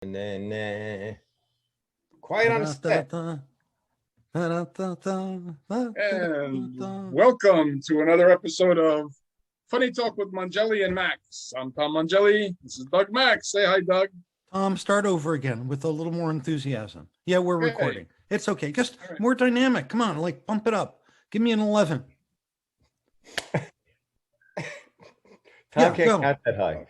And then quiet on the set. And welcome to another episode of Funny Talk with Mangelli and Max. I'm Tom Mangelli. This is Doug Max. Say hi, Doug. Start over again with a little more enthusiasm. Yeah, we're recording. It's okay. Just more dynamic. Come on, like bump it up. Give me an 11. Tom can't count that high.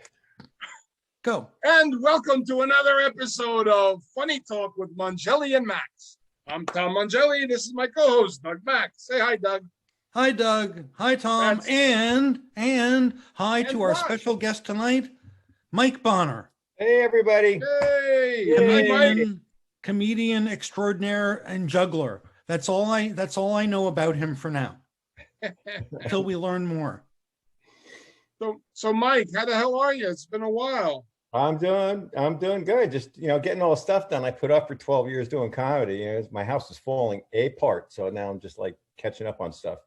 Go. And welcome to another episode of Funny Talk with Mangelli and Max. I'm Tom Mangelli. This is my co-host, Doug Max. Say hi, Doug. Hi, Doug. Hi, Tom. And hi to our special guest tonight, Mike Bonner. Hey, everybody. Hey. Comedian extraordinaire and juggler. That's all I know about him for now. Until we learn more. So Mike, how the hell are you? It's been a while. I'm doing good. Just, getting all the stuff done I put up for 12 years doing comedy. My house is falling apart. So now I'm just like catching up on stuff.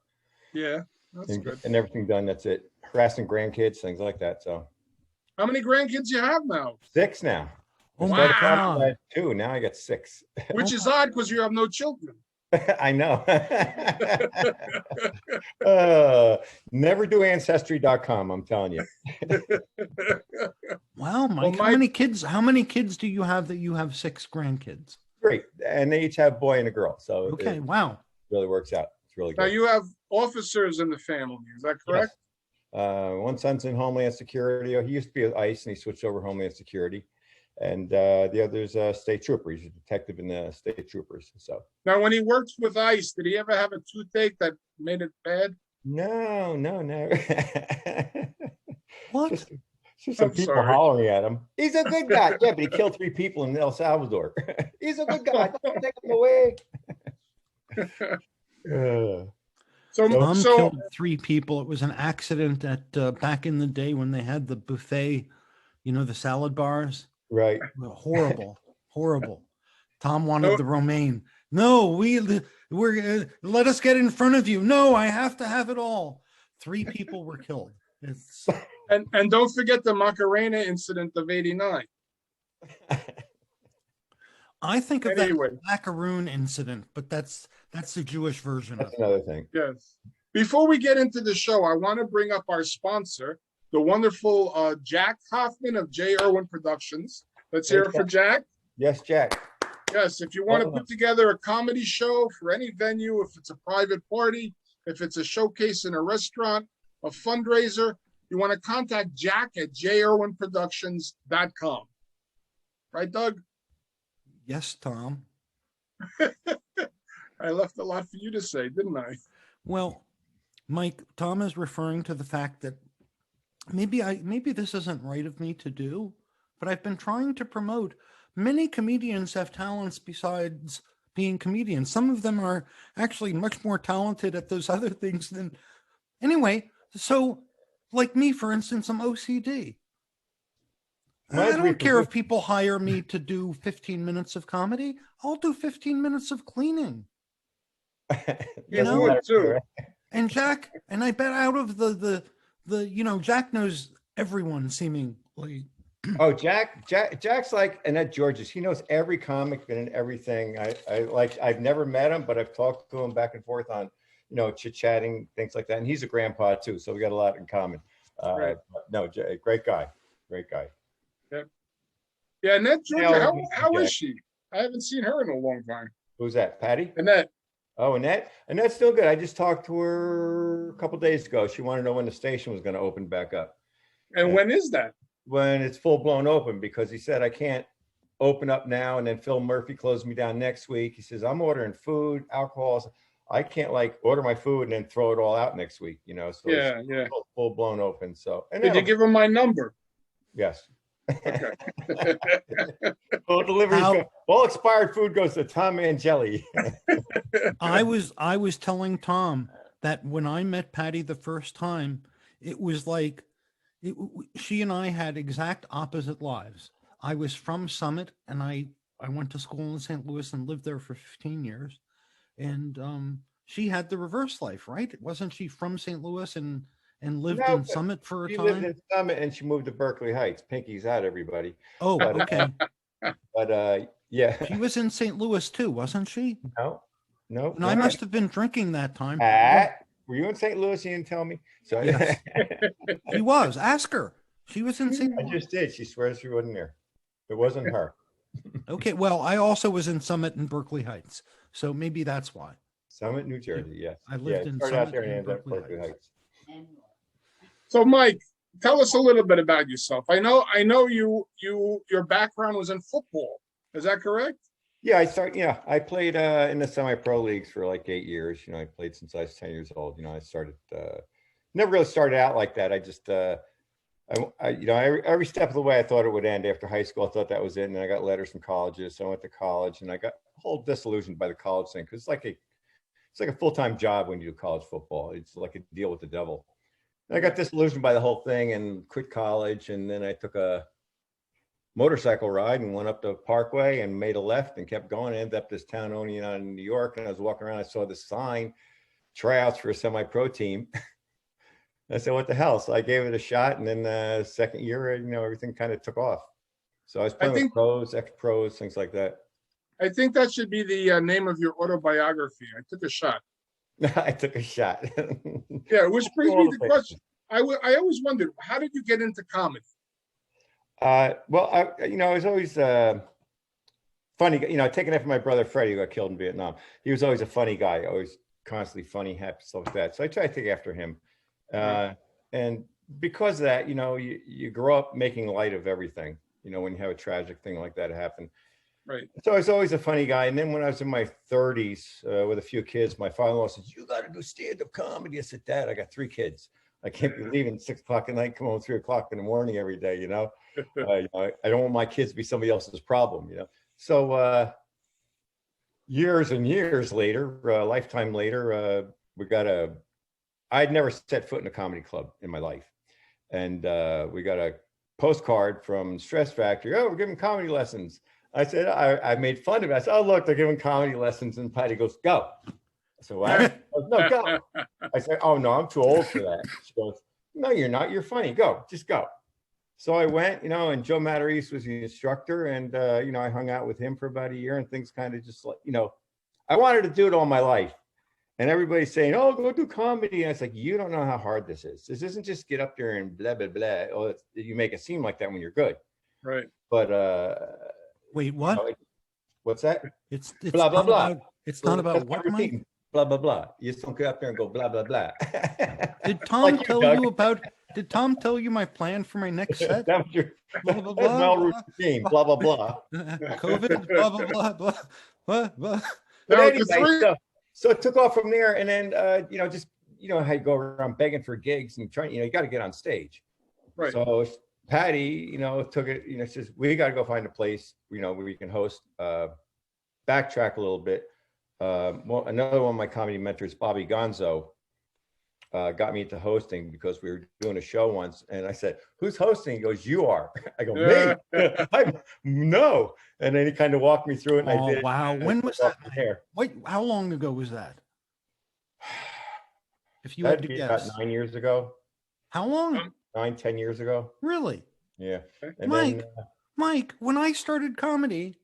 Yeah, that's good. And everything done. That's it. Harassing grandkids, things like that. So how many grandkids you have now? 6 now. Oh my God. I had 2. Now I got 6. Which is odd because you have no children. I know. Never do ancestry.com, I'm telling you. Wow, Mike, how many kids do you have that you have 6 grandkids? Great. And they each have a boy and a girl. So okay, wow. Really works out. It's really good. Now you have officers in the family, is that correct? Yes. One son's in Homeland Security. He used to be at ICE and he switched over to Homeland Security. And the other's a state trooper. He's a detective in the state troopers. So now, when he worked with ICE, did he ever have a toothache that made it bad? No. What? Just some people hollering at him. He's a good guy. Yeah, but he killed 3 people in El Salvador. He's a good guy. Don't take him away. So killed 3 people. It was an accident at back in the day when they had the buffet, the salad bars. Right. Horrible. Tom wanted the romaine. No, we're let us get in front of you. No, I have to have it all. 3 people were killed. And don't forget the Macarena incident of '89. I think of that macaroon incident, but that's the Jewish version of it. Another thing. Yes. Before we get into the show, I want to bring up our sponsor, the wonderful Jack Hoffman of J. Irwin Productions. Let's hear it for Jack. Yes, Jack. Yes, if you want to put together a comedy show for any venue, if it's a private party, if it's a showcase in a restaurant, a fundraiser, you want to contact Jack at jirwinproductions.com. Right, Doug? Yes, Tom. I left a lot for you to say, didn't I? Well, Mike, Tom is referring to the fact that maybe this isn't right of me to do, but I've been trying to promote. Many comedians have talents besides being comedians. Some of them are actually much more talented at those other things than. Anyway, so like me, for instance, I'm OCD. I don't care if people hire me to do 15 minutes of comedy. I'll do 15 minutes of cleaning. Too. And Jack, and I bet out of the Jack knows everyone seemingly. Oh, Jack's like Annette Georges. He knows every comic and everything. I've never met him, but I've talked to him back and forth on, chit-chatting, things like that. And he's a grandpa too, so we got a lot in common. Right. No, great guy. Yeah, Annette Georges, how is she? I haven't seen her in a long time. Who's that? Patty? Annette. Oh, Annette? Annette's still good. I just talked to her a couple days ago. She wanted to know when the station was going to open back up. And when is that? When it's full blown open, because he said I can't open up now and then Phil Murphy closed me down next week. He says I'm ordering food, alcohol. I can't order my food and then throw it all out next week, So yeah. Full blown open. So did you give him my number? Yes. Okay. All expired food goes to Tom Mangelli. I was telling Tom that when I met Patty the first time, it was like she and I had exact opposite lives. I was from Summit, and I went to school in St. Louis and lived there for 15 years. And she had the reverse life, right? Wasn't she from St. Louis and lived in Summit for a time? She lived in Summit and she moved to Berkeley Heights. Pinky's out, everybody. Oh, okay. But yeah. She was in St. Louis too, wasn't she? No. And I must have been drinking that time. Were you in St. Louis? You didn't tell me. So yes. She was. Ask her. She was in St. I Louis. just did. She swears she wasn't there. It wasn't her. Okay. Well, I also was in Summit and Berkeley Heights, so maybe that's why. Summit, New Jersey. Yes. I lived in started out Summit there and and ended up Berkeley Berkeley Heights. So, Mike, tell us a little bit about yourself. I know your background was in football. Is that correct? Yeah, I played in the semi-pro leagues for like 8 years. I played since I was 10 years old. I started never really started out like that. I just every step of the way I thought it would end after high school. I thought that was it. And then I got letters from colleges. So I went to college and I got whole disillusioned by the college thing because it's like a full-time job when you do college football. It's like a deal with the devil. And I got disillusioned by the whole thing and quit college. And then I took a motorcycle ride and went up the Parkway and made a left and kept going. I ended up this town owning in New York. And I was walking around, I saw this sign, tryouts for a semi-pro team. I said, what the hell? So I gave it a shot. And then second year, everything kind of took off. So I was playing with pros, ex-pros, things like that. I think that should be the name of your autobiography. I took a shot. I took a shot. Yeah, which brings me to the question. I always wondered, how did you get into comedy? Well, I was always funny. Taking after my brother Freddie, who got killed in Vietnam. He was always a funny guy, always constantly funny, happy, stuff like that. So I try to take after him. And because of that, you grow up making light of everything. When you have a tragic thing like that happen. Right. So I was always a funny guy. And then when I was in my 30s with a few kids, my father-in-law said, you got to do stand-up comedy. I said, Dad, I got 3 kids. I can't be leaving 6 o'clock at night, come home 3 o'clock in the morning every day, I don't want my kids to be somebody else's problem, So years and years later, a lifetime later, I'd never set foot in a comedy club in my life. And we got a postcard from Stress Factory. Oh, we're giving comedy lessons. I said, I made fun of it. I said, oh, look, they're giving comedy lessons. And Patty goes, go. I said, what? No, go. I said, oh, no, I'm too old for that. She goes, no, you're not. You're funny. Go. Just go. So I went, and Joe Matarese was the instructor. And, I hung out with him for about a year and things kind of just like, I wanted to do it all my life. And everybody's saying, oh, go do comedy. And it's like, you don't know how hard this is. This isn't just get up there and blah, blah, blah. Oh, you make it seem like that when you're good. Right. But, wait, what? What's that? It's blah, blah, blah. It's not about what, Mike? Blah, blah, blah. You just don't get up there and go blah, blah, blah. Did Tom did Tom tell you my plan for my next set? That was your blah, blah, blah, blah, routine, blah, blah, blah. COVID, blah, blah, blah, blah, blah, blah. But anyway, so it took off from there. And then, just, how you go around begging for gigs and trying, you got to get on stage. Right. So Patty, took it, says, we got to go find a place, where we can host, backtrack a little bit. Well, another one of my comedy mentors, Bobby Gonzo, got me into hosting because we were doing a show once. And I said, who's hosting? He goes, you are. I go, me? No. And then he kind of walked me through it. And I did. Wow. When was that? Hair. Wait, how long ago was that? If you That'd had to be guess. about 9 years ago. How long? 9-10 years ago. Really? Yeah. And Mike, when I started comedy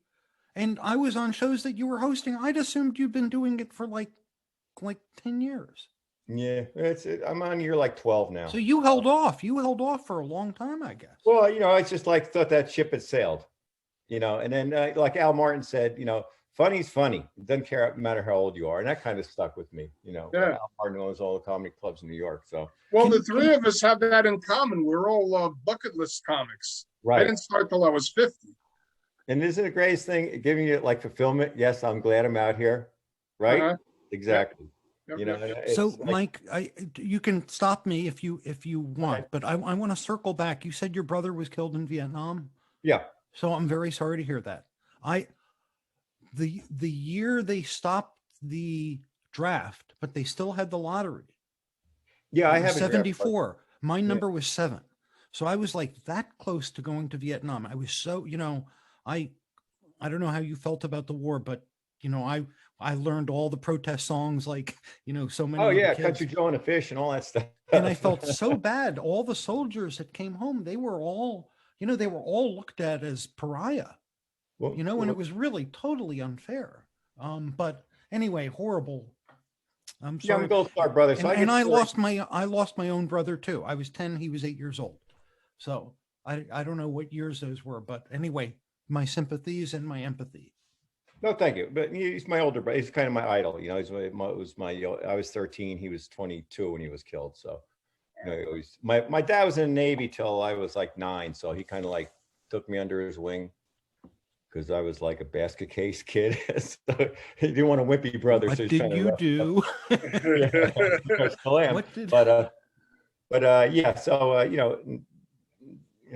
and I was on shows that you were hosting, I'd assumed you'd been doing it for like 10 years. Yeah, I'm on year like 12 now. So you held off. You held off for a long time, I guess. Well, I just thought that ship had sailed, and then like Al Martin said, funny's funny. It doesn't matter how old you are. And that kind of stuck with me, Al Martin owns all the comedy clubs in New York. So, well, the three of us have that in common. We're all bucket list comics. Right. I didn't start till I was 50. And isn't it the greatest thing, giving you like fulfillment? Yes, I'm glad I'm out here. Right. Exactly. Yep. So Mike, you can stop me if you want, but I want to circle back. You said your brother was killed in Vietnam. Yeah. So I'm very sorry to hear that. The year they stopped the draft, but they still had the lottery. Yeah, I have 74. My number was 7. So I was like that close to going to Vietnam. I was so, I don't know how you felt about the war, but I learned all the protest songs, like, so many. Oh yeah, Country Joe and the Fish and all that stuff. And I felt so bad. All the soldiers that came home, they were all looked at as pariah. Well, you know, and it was really totally unfair. But anyway, horrible. I'm yeah, I'm sorry. a Gold Star brother. So And I I lost my own brother too. I was 10, he was 8 years old. So I don't know what years those were, but anyway, my sympathies and my empathy. no, thank you. But he's my older brother. He's kind of my idol. You know, I was 13. He was 22 when he was killed. So, you know, my dad was in the Navy till I was like 9. So he kind of like took me under his wing because I was like a basket case kid. So he didn't want a wimpy brother. What So he's did trying to you rough do? yeah, I still am. What did Yeah. So, you know,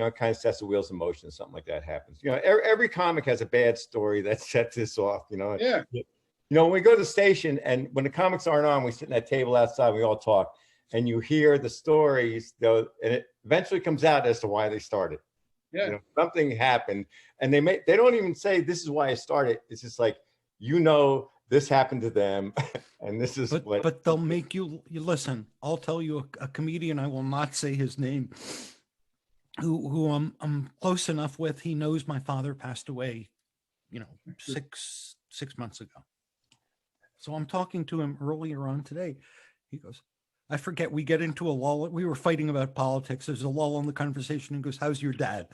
it kind of sets the wheels in motion and something like that happens. You know, every comic has a bad story that sets this off, you know. Yeah. You know, when we go to the station and when the comics aren't on, we sit in that table outside, we all talk and you hear the stories, though, and it eventually comes out as to why they started. Yeah. You know, something happened and they don't even say this is why I started. It's just like, you know, this happened to them and this is but they'll make you listen. I'll tell you a comedian, I will not say his name, who I'm close enough with. He knows my father passed away, you know, six months ago. So I'm talking to him earlier on today. He goes, I forget, we get into a lull. We were fighting about politics. There's a lull in the conversation and goes, how's your dad?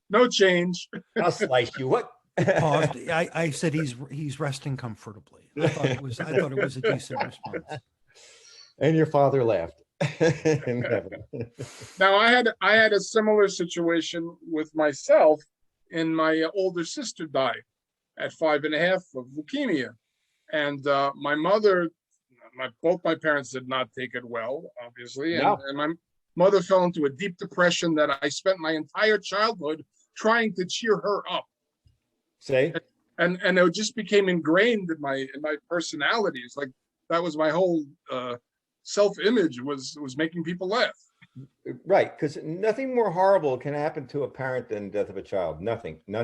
No change. I'll slice you. What? Paused. I said he's resting comfortably. I thought it was a decent response. And your father laughed. Now I had a similar situation with myself, and my older sister died at 5.5 of leukemia, and my mother, both my parents did not take it well, obviously, and my mother fell into a deep depression that I spent my entire childhood trying to cheer her up. Say, and it just became ingrained in my personality. It's like that was my whole self-image was making people laugh. right, because nothing more horrible can happen to a parent than death of a child. Nothing. And I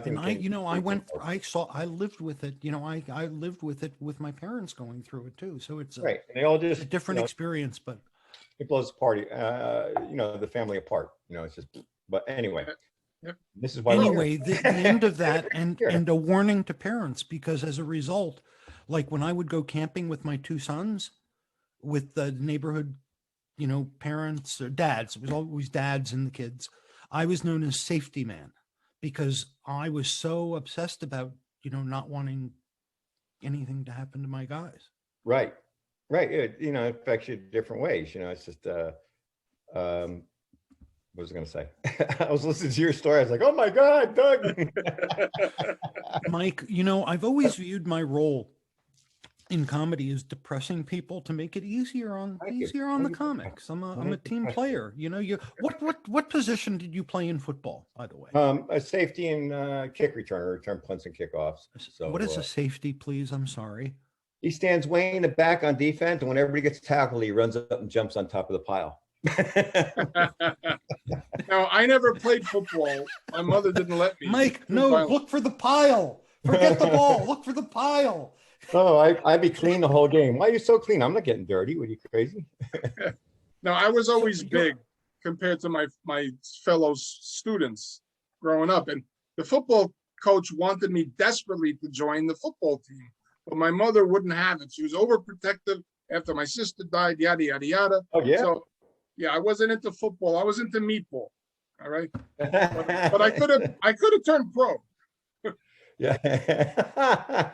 lived with it. You know, I lived with it with my parents going through it too. So it's right. And they all just a different experience, but it blows the party, you know, the family apart. You know, it's just. But anyway, this is why. Anyway, the end of that, and a warning to parents, because as a result, like when I would go camping with my 2 sons, with the neighborhood, you know, parents or dads, it was always dads and the kids, I was known as safety man because I was so obsessed about, you know, not wanting anything to happen to my guys. Right. It, you know, it affects you different ways. You know, it's just, what was I going to say? I was listening to your story. I was like, oh my God, Doug. Mike, you know, I've always viewed my role in comedy is depressing people to make it easier on the comics. I'm a team player. You know, what position did you play in football, by the way? A safety and kick returner, return punts and kickoffs. So what is a safety, please? I'm sorry. He stands way in the back on defense, and when everybody gets tackled, he runs up and jumps on top of the pile. Now, I never played football. My mother didn't let me. Mike, no, look for the pile. Forget the ball. Look for the pile. Oh, I'd be clean the whole game. Why are you so clean? I'm not getting dirty. What are you, crazy? No, I was always big compared to my fellow students growing up. And the football coach wanted me desperately to join the football team, but my mother wouldn't have it. She was overprotective after my sister died, yada, yada, yada. Oh, yeah? So, yeah, I wasn't into football. I was into meatball. All right. But I could have turned pro. Yeah.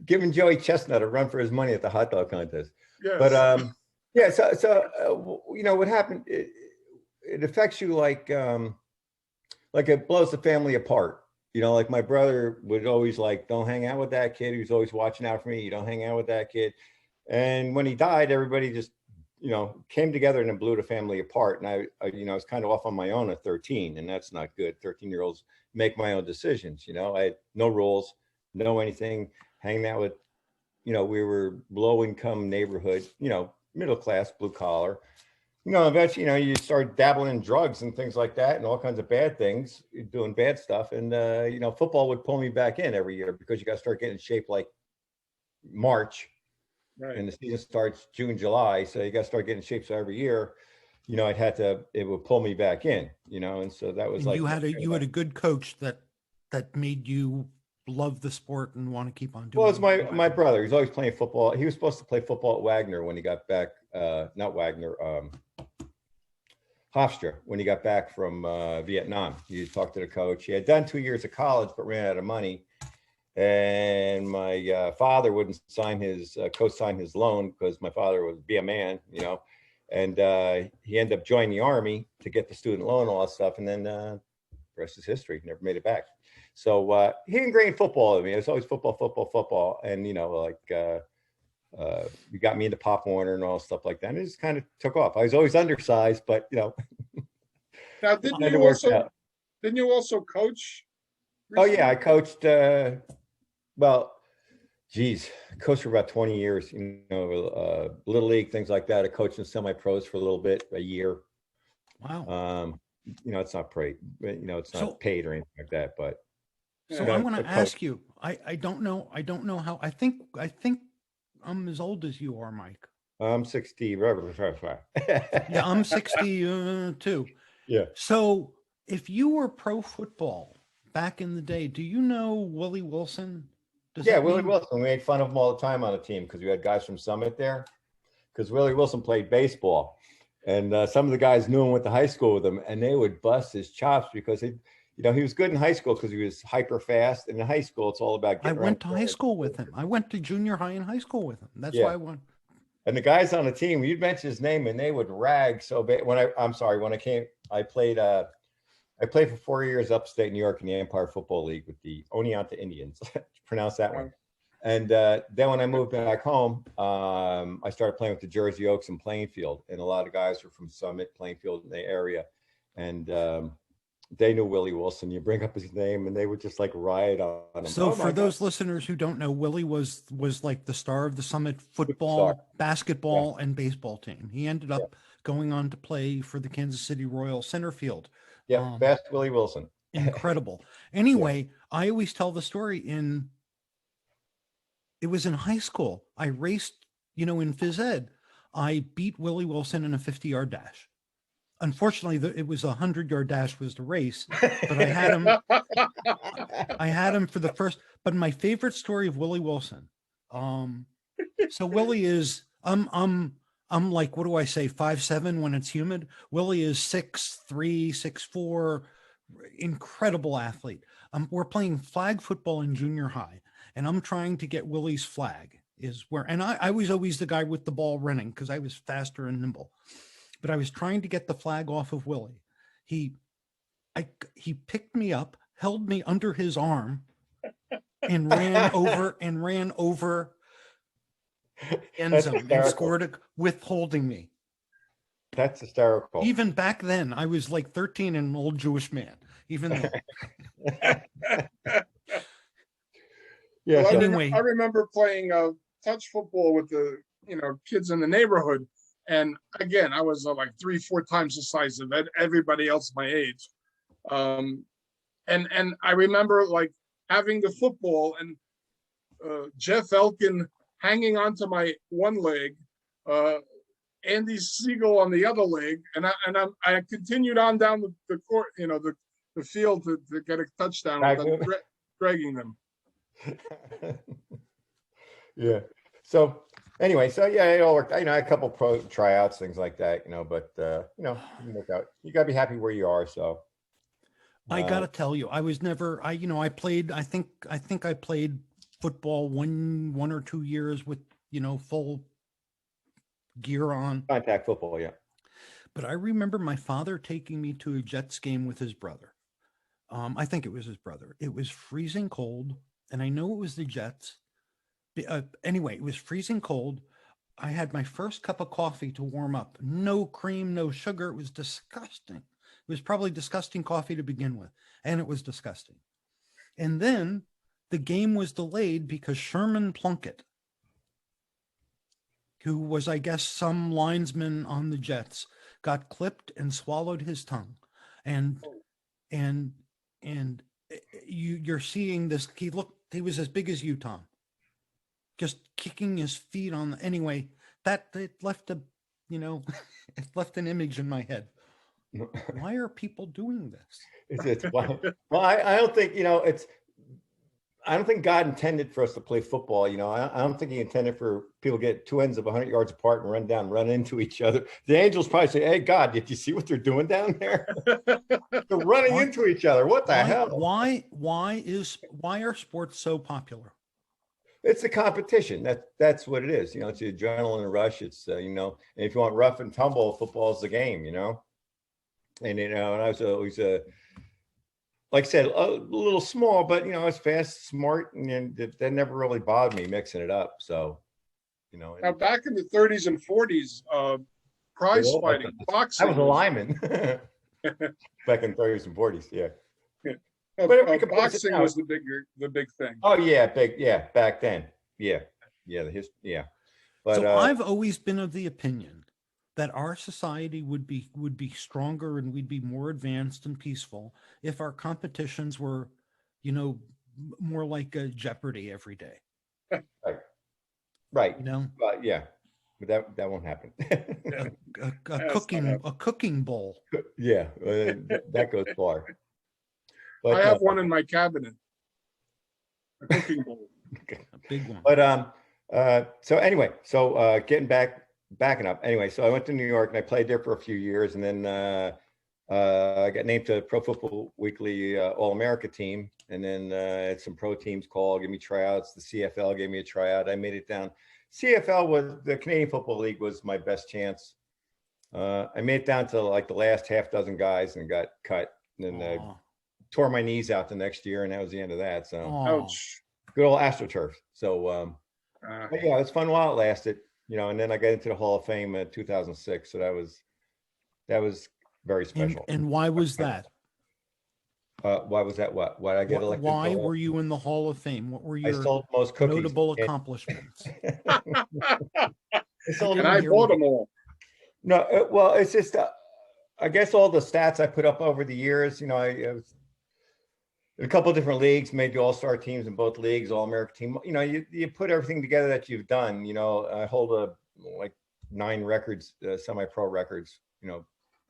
Giving Joey Chestnut a run for his money at the hot dog contest. Yes. But yeah, so you know what happened, it affects you like it blows the family apart. You know, like my brother would always like, don't hang out with that kid. He was always watching out for me. You don't hang out with that kid. And when he died, everybody just, you know, came together and blew the family apart. And I you know, I was kind of off on my own at 13, and that's not good. 13-year-olds make my own decisions. You know, I had no rules, no anything, hanging out with, you know, we were low income neighborhood, you know, middle class, blue collar. You know, eventually, you know, you start dabbling in drugs and things like that and all kinds of bad things, doing bad stuff. And, you know, football would pull me back in every year because you got to start getting in shape like March. Right. And the season starts June, July. So you got to start getting in shape. So every year, it would pull me back in, and so that was And like, you had a good coach that made you love the sport and want to keep on doing well, it's it. my brother. He's always playing football. He was supposed to play football at Wagner when he got back, not Wagner, Hofstra, when he got back from Vietnam. He talked to the coach. He had done 2 years of college, but ran out of money. And my father wouldn't co-sign his loan because my father would be a man, and he ended up joining the Army to get the student loan and all that stuff. And then the rest is history. Never made it back. So he ingrained football in me. It was always football, football, football. And, you got me into Pop Warner and all stuff like that. And it just kind of took off. I was always undersized, but, Now, didn't it you worked also out. coach? Oh, yeah. I coached, well, geez, I coached for about 20 years, Little League, things like that. I coached in semi-pros for a little bit, a year. Wow. It's not paid, it's not paid or anything like that, but. So I want to ask you, I don't know how, I think I'm as old as you are, Mike. I'm 60. Yeah, I'm 62. Yeah. So if you were pro football back in the day, do you know Willie Wilson? Yeah, Willie Wilson. We made fun of him all the time on the team because we had guys from Summit there. Because Willie Wilson played baseball, and some of the guys knew him, went to high school with him, and they would bust his chops because he was good in high school because he was hyper fast. And in high school, it's all about I went to high school with him. I went to junior high and high school with him. That's why I won. And the guys on the team, you'd mention his name, and they would rag so bad. I played for 4 years upstate New York in the Empire Football League with the Oneonta Indians. Pronounce that one. And then when I moved back home, I started playing with the Jersey Oaks in Plainfield. And a lot of guys were from Summit, Plainfield, in the area. And they knew Willie Wilson. You bring up his name, and they would just like riot on him. So for those listeners who don't know, Willie was like the star of the Summit football, basketball, and baseball team. He ended up going on to play for the Kansas City Royals center field. Yeah, best Willie Wilson. Incredible. Anyway, I always tell the story it was in high school. I raced, in phys ed. I beat Willie Wilson in a 50-yard dash. Unfortunately, it was a 100-yard dash was the race, but I had him for the first. But my favorite story of Willie Wilson. So Willie is I'm like, what do I say, 5'7" when it's humid. Willie is 6'3", 6'4", incredible athlete. We're playing flag football in junior high, and I'm trying to get Willie's flag and I was always the guy with the ball running because I was faster and nimble. But I was trying to get the flag off of Willie. He picked me up, held me under his arm, and ran over end zone and scored with holding me. That's hysterical. Even back then, I was like 13 and an old Jewish man. Even then. Yeah. Well, Anyway, I remember playing touch football with the kids in the neighborhood. And again, I was like 3-4 times the size of everybody else my age. And I remember like having the football and Jeff Elkin hanging onto my one leg, Andy Siegel on the other leg, and I continued on down the court, the field to get a touchdown without dragging them. Yeah. So anyway, it all worked. I had a couple pro tryouts, things like that, but it didn't work out. You gotta be happy where you are. So I gotta tell you, I was never. I played. I think I played football one or 2 years with full gear on. Contact football, yeah. But I remember my father taking me to a Jets game with his brother. I think it was his brother. It was freezing cold, and I know it was the Jets. Anyway, it was freezing cold. I had my first cup of coffee to warm up. No cream, no sugar. It was disgusting. It was probably disgusting coffee to begin with, and it was disgusting. And then the game was delayed because Sherman Plunkett, who was, I guess, some linesman on the Jets, got clipped and swallowed his tongue. And you're seeing this. He was as big as you, Tom. Just kicking his feet on anyway, that it left a you know, it left an image in my head. Why are people doing this? It's well, I don't think, I don't think God intended for us to play football. I don't think he intended for people to get two ends of 100 yards apart and run into each other. The angels probably say, "Hey, God, did you see what they're doing down there? They're running into each other. What the hell?" Why are sports so popular? It's a competition. That's what it is. It's the adrenaline rush. It's and if you want rough and tumble, football's the game. And and I was always like I said, a little small, but I was fast, smart, and that never really bothered me mixing it up. So, Now, back in the 30s and 40s, prize fighting, boxing. I was a lineman back in 30s and 40s. Yeah. Boxing was the big thing. Oh yeah, back then. Yeah. But so I've always been of the opinion that our society would be stronger and we'd be more advanced and peaceful if our competitions were, more like a Jeopardy every day. Right. Yeah. But that won't happen. a cooking bowl. Yeah, that goes far. But I have one in my cabinet. A cooking bowl. A big one. But so anyway, backing up. Anyway, so I went to New York and I played there for a few years, and then I got named to Pro Football Weekly All-America team, and then had some pro teams call, give me tryouts. The CFL gave me a tryout. I made it down. CFL was the Canadian Football League was my best chance. I made it down to like the last half dozen guys and got cut, and then tore my knees out the next year, and that was the end of that. So, ouch. Good old AstroTurf. So, but yeah, it was fun while it lasted. And then I got into the Hall of Fame in 2006. So that was very special. And why was that? Why was that? What? Why did I get elected? Why were you in the Hall of Fame? What were your notable accomplishments? I bought them all. No, well, it's just, I guess all the stats I put up over the years, I was in a couple of different leagues, made the all-star teams in both leagues, all-American team. You put everything together that you've done. I hold like 9 records, semi-pro records,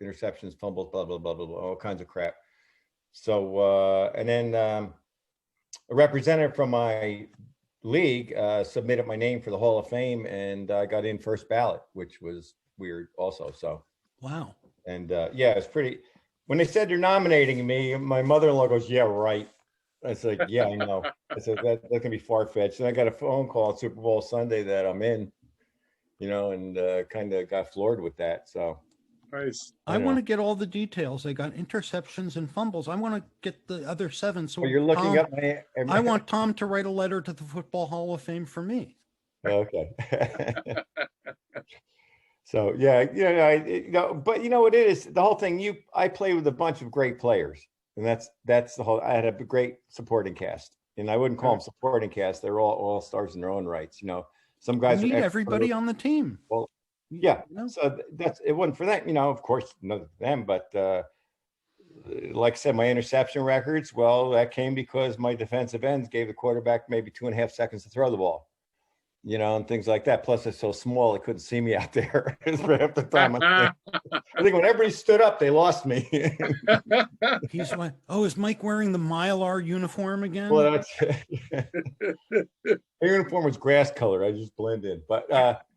interceptions, fumbles, blah, blah, blah, blah, blah, all kinds of crap. So, and then a representative from my league submitted my name for the Hall of Fame, and I got in first ballot, which was weird also. So, wow. And yeah, it's pretty. When they said they're nominating me, my mother-in-law goes, "Yeah, right." I said, "Yeah, I know." I said that can be far-fetched. And I got a phone call on Super Bowl Sunday that I'm in, and kind of got floored with that. So nice. I want to get all the details. I got interceptions and fumbles. I want to get the other 7. So you're looking up my. I want Tom to write a letter to the Football Hall of Fame for me. Okay. So yeah, but it is the whole thing. I play with a bunch of great players, and that's the whole. I had a great supporting cast, and I wouldn't call them supporting cast. They're all stars in their own rights. Some guys need everybody on the team. Well, yeah. So it wasn't for that. Of course, not them, but like I said, my interception records. Well, that came because my defensive ends gave the quarterback maybe 2.5 seconds to throw the ball. And things like that. Plus, it's so small, they couldn't see me out there. Half the time, I think when everybody stood up, they lost me. He's like, "Oh, is Mike wearing the Mylar uniform again?" Well, the uniform was grass color. I just blend in. But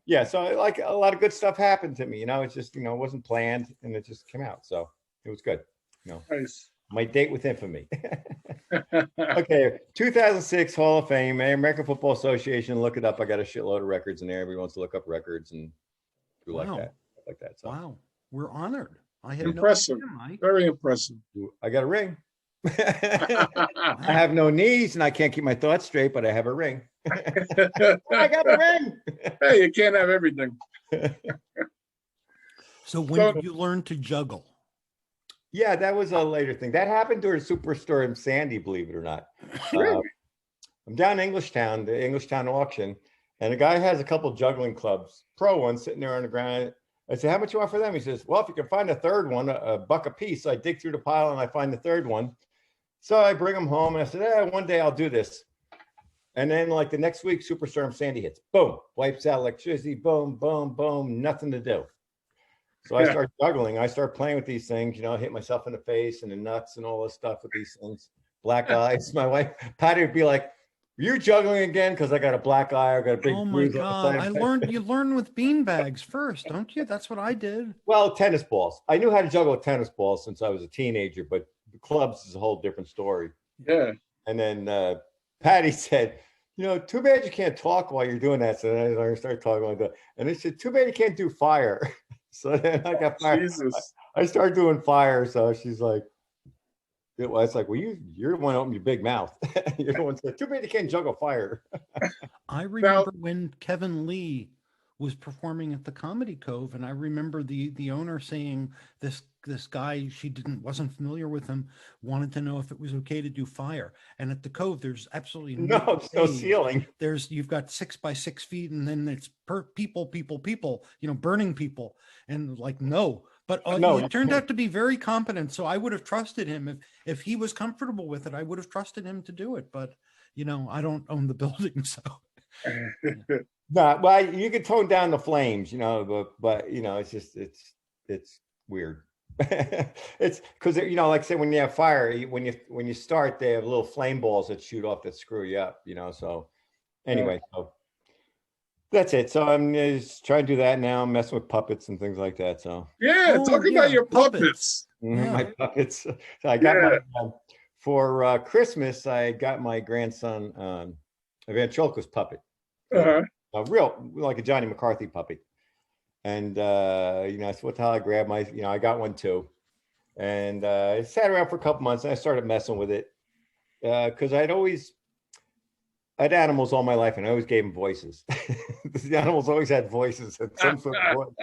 yeah, so like a lot of good stuff happened to me. It's just it wasn't planned, and it just came out. So it was good. Nice. My date with infamy. Okay, 2006 Hall of Fame, American Football Association. Look it up. I got a shitload of records in there. Everyone wants to look up records and do like that. So. Wow, we're honored. I had impressive, no idea, very impressive. I got a ring. I have no knees and I can't keep my thoughts straight, but I have a ring. I got a ring. Hey, you can't have everything. So when did you learn to juggle? Yeah, that was a later thing. That happened during Superstorm Sandy, believe it or not. Really? I'm down in Englishtown, the Englishtown auction, and the guy has a couple juggling clubs, pro ones sitting there on the ground. I said, "How much you want for them?" He says, "Well, if you can find a third one, $1 a piece." So I dig through the pile and I find the third one. So I bring them home and I said, "One day I'll do this." And then like the next week, Superstorm Sandy hits. Boom, wipes out electricity. Boom, boom, boom. Nothing to do. So I start juggling. I start playing with these things, hit myself in the face and the nuts and all this stuff with these things. Black eyes. My wife, Patty, would be like, "You're juggling again?" Because I got a black eye. I got a big Oh my bruise on the God. side. You learn with bean bags first, don't you? That's what I did. Well, tennis balls. I knew how to juggle with tennis balls since I was a teenager, but the clubs is a whole different story. Yeah. And then Patty said, too bad you can't talk while you're doing that. So then I started talking like that. And they said, too bad you can't do fire. So then I got fire. Jesus. I started doing fire. So she's like, it's like, well, you're the one open your big mouth. You're the one said, too bad you can't juggle fire. I remember when Kevin Lee was performing at the Comedy Cove, and I remember the owner saying this guy, she wasn't familiar with him, wanted to know if it was okay to do fire. And at the Cove, there's absolutely no ceiling. You've got 6 by 6 feet, and then it's people, burning people, and like no. But he turned out to be very competent, so I would have trusted him if he was comfortable with it. I would have trusted him to do it, but I don't own the building, so. No, well, you can tone down the flames, but it's just it's weird. It's because like I said, when you have fire, when you start, they have little flame balls that shoot off that screw you up, So anyway, so that's it. So I'm just trying to do that now. I'm messing with puppets and things like that. So talk about your puppets. My puppets. So I got my for Christmas. I got my grandson a ventriloquist puppet. Uh-huh. A real, like a Johnny McCarthy puppy. And, I said, what the hell? I grabbed my, I got one too. And I sat around for a couple months and I started messing with it. Because I had animals all my life and I always gave them voices. The animals always had voices and some sort of voice,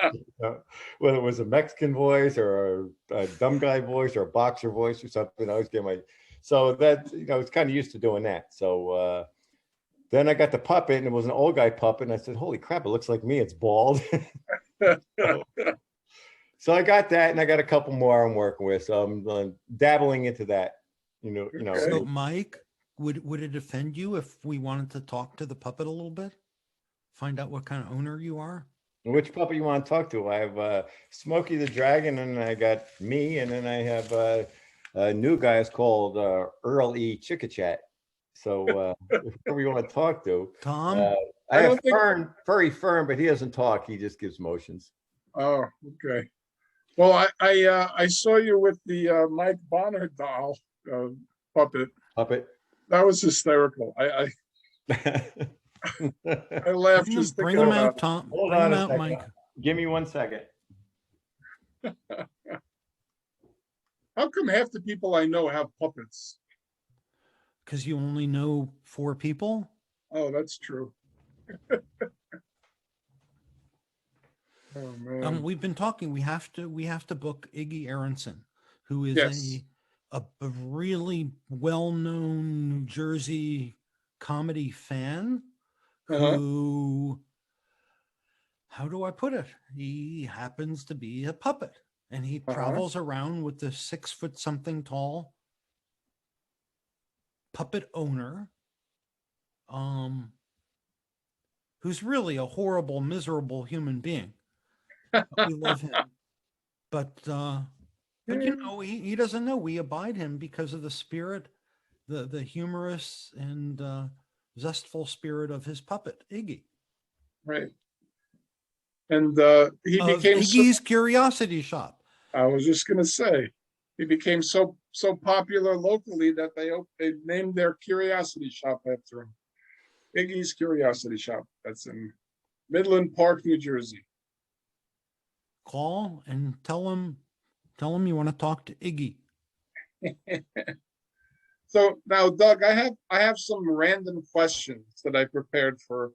whether it was a Mexican voice or a dumb guy voice or a boxer voice or something. I always gave so that, I was kind of used to doing that. So, then I got the puppet and it was an old guy puppet. And I said, holy crap, it looks like me. It's bald. So I got that and I got a couple more I'm working with. So I'm dabbling into that, So Mike, would it offend you if we wanted to talk to the puppet a little bit? Find out what kind of owner you are? Which puppet you want to talk to? I have Smokey the Dragon and I got me. And then I have a new guy. It's called Earl E. Chickachat. So whoever you want to talk to, Tom. I have Furry Fern, but he doesn't talk. He just gives motions. Oh, okay. Well, I saw you with the Mike Bonner doll puppet. That was hysterical. I laughed just thinking Bring him about out, Tom. Hold Bring on him a out, second. Mike. Give me 1 second. How come half the people I know have puppets? Because you only know 4 people? Oh, that's true. Oh man. We've been talking. We have to book Iggy Aronson, who is a really well-known New Jersey comedy fan who, how do I put it? He happens to be a puppet and he travels around with the 6 foot something tall puppet owner, who's really a horrible, miserable human being. We love him, but he doesn't know we abide him because of the spirit, the humorous and zestful spirit of his puppet, Iggy. Right. And he became Iggy's Curiosity Shop. I was just gonna say, he became so popular locally that they named their Curiosity Shop after him. Iggy's Curiosity Shop. That's in Midland Park, New Jersey. Call and tell him you want to talk to Iggy. So now, Doug, I have some random questions that I prepared for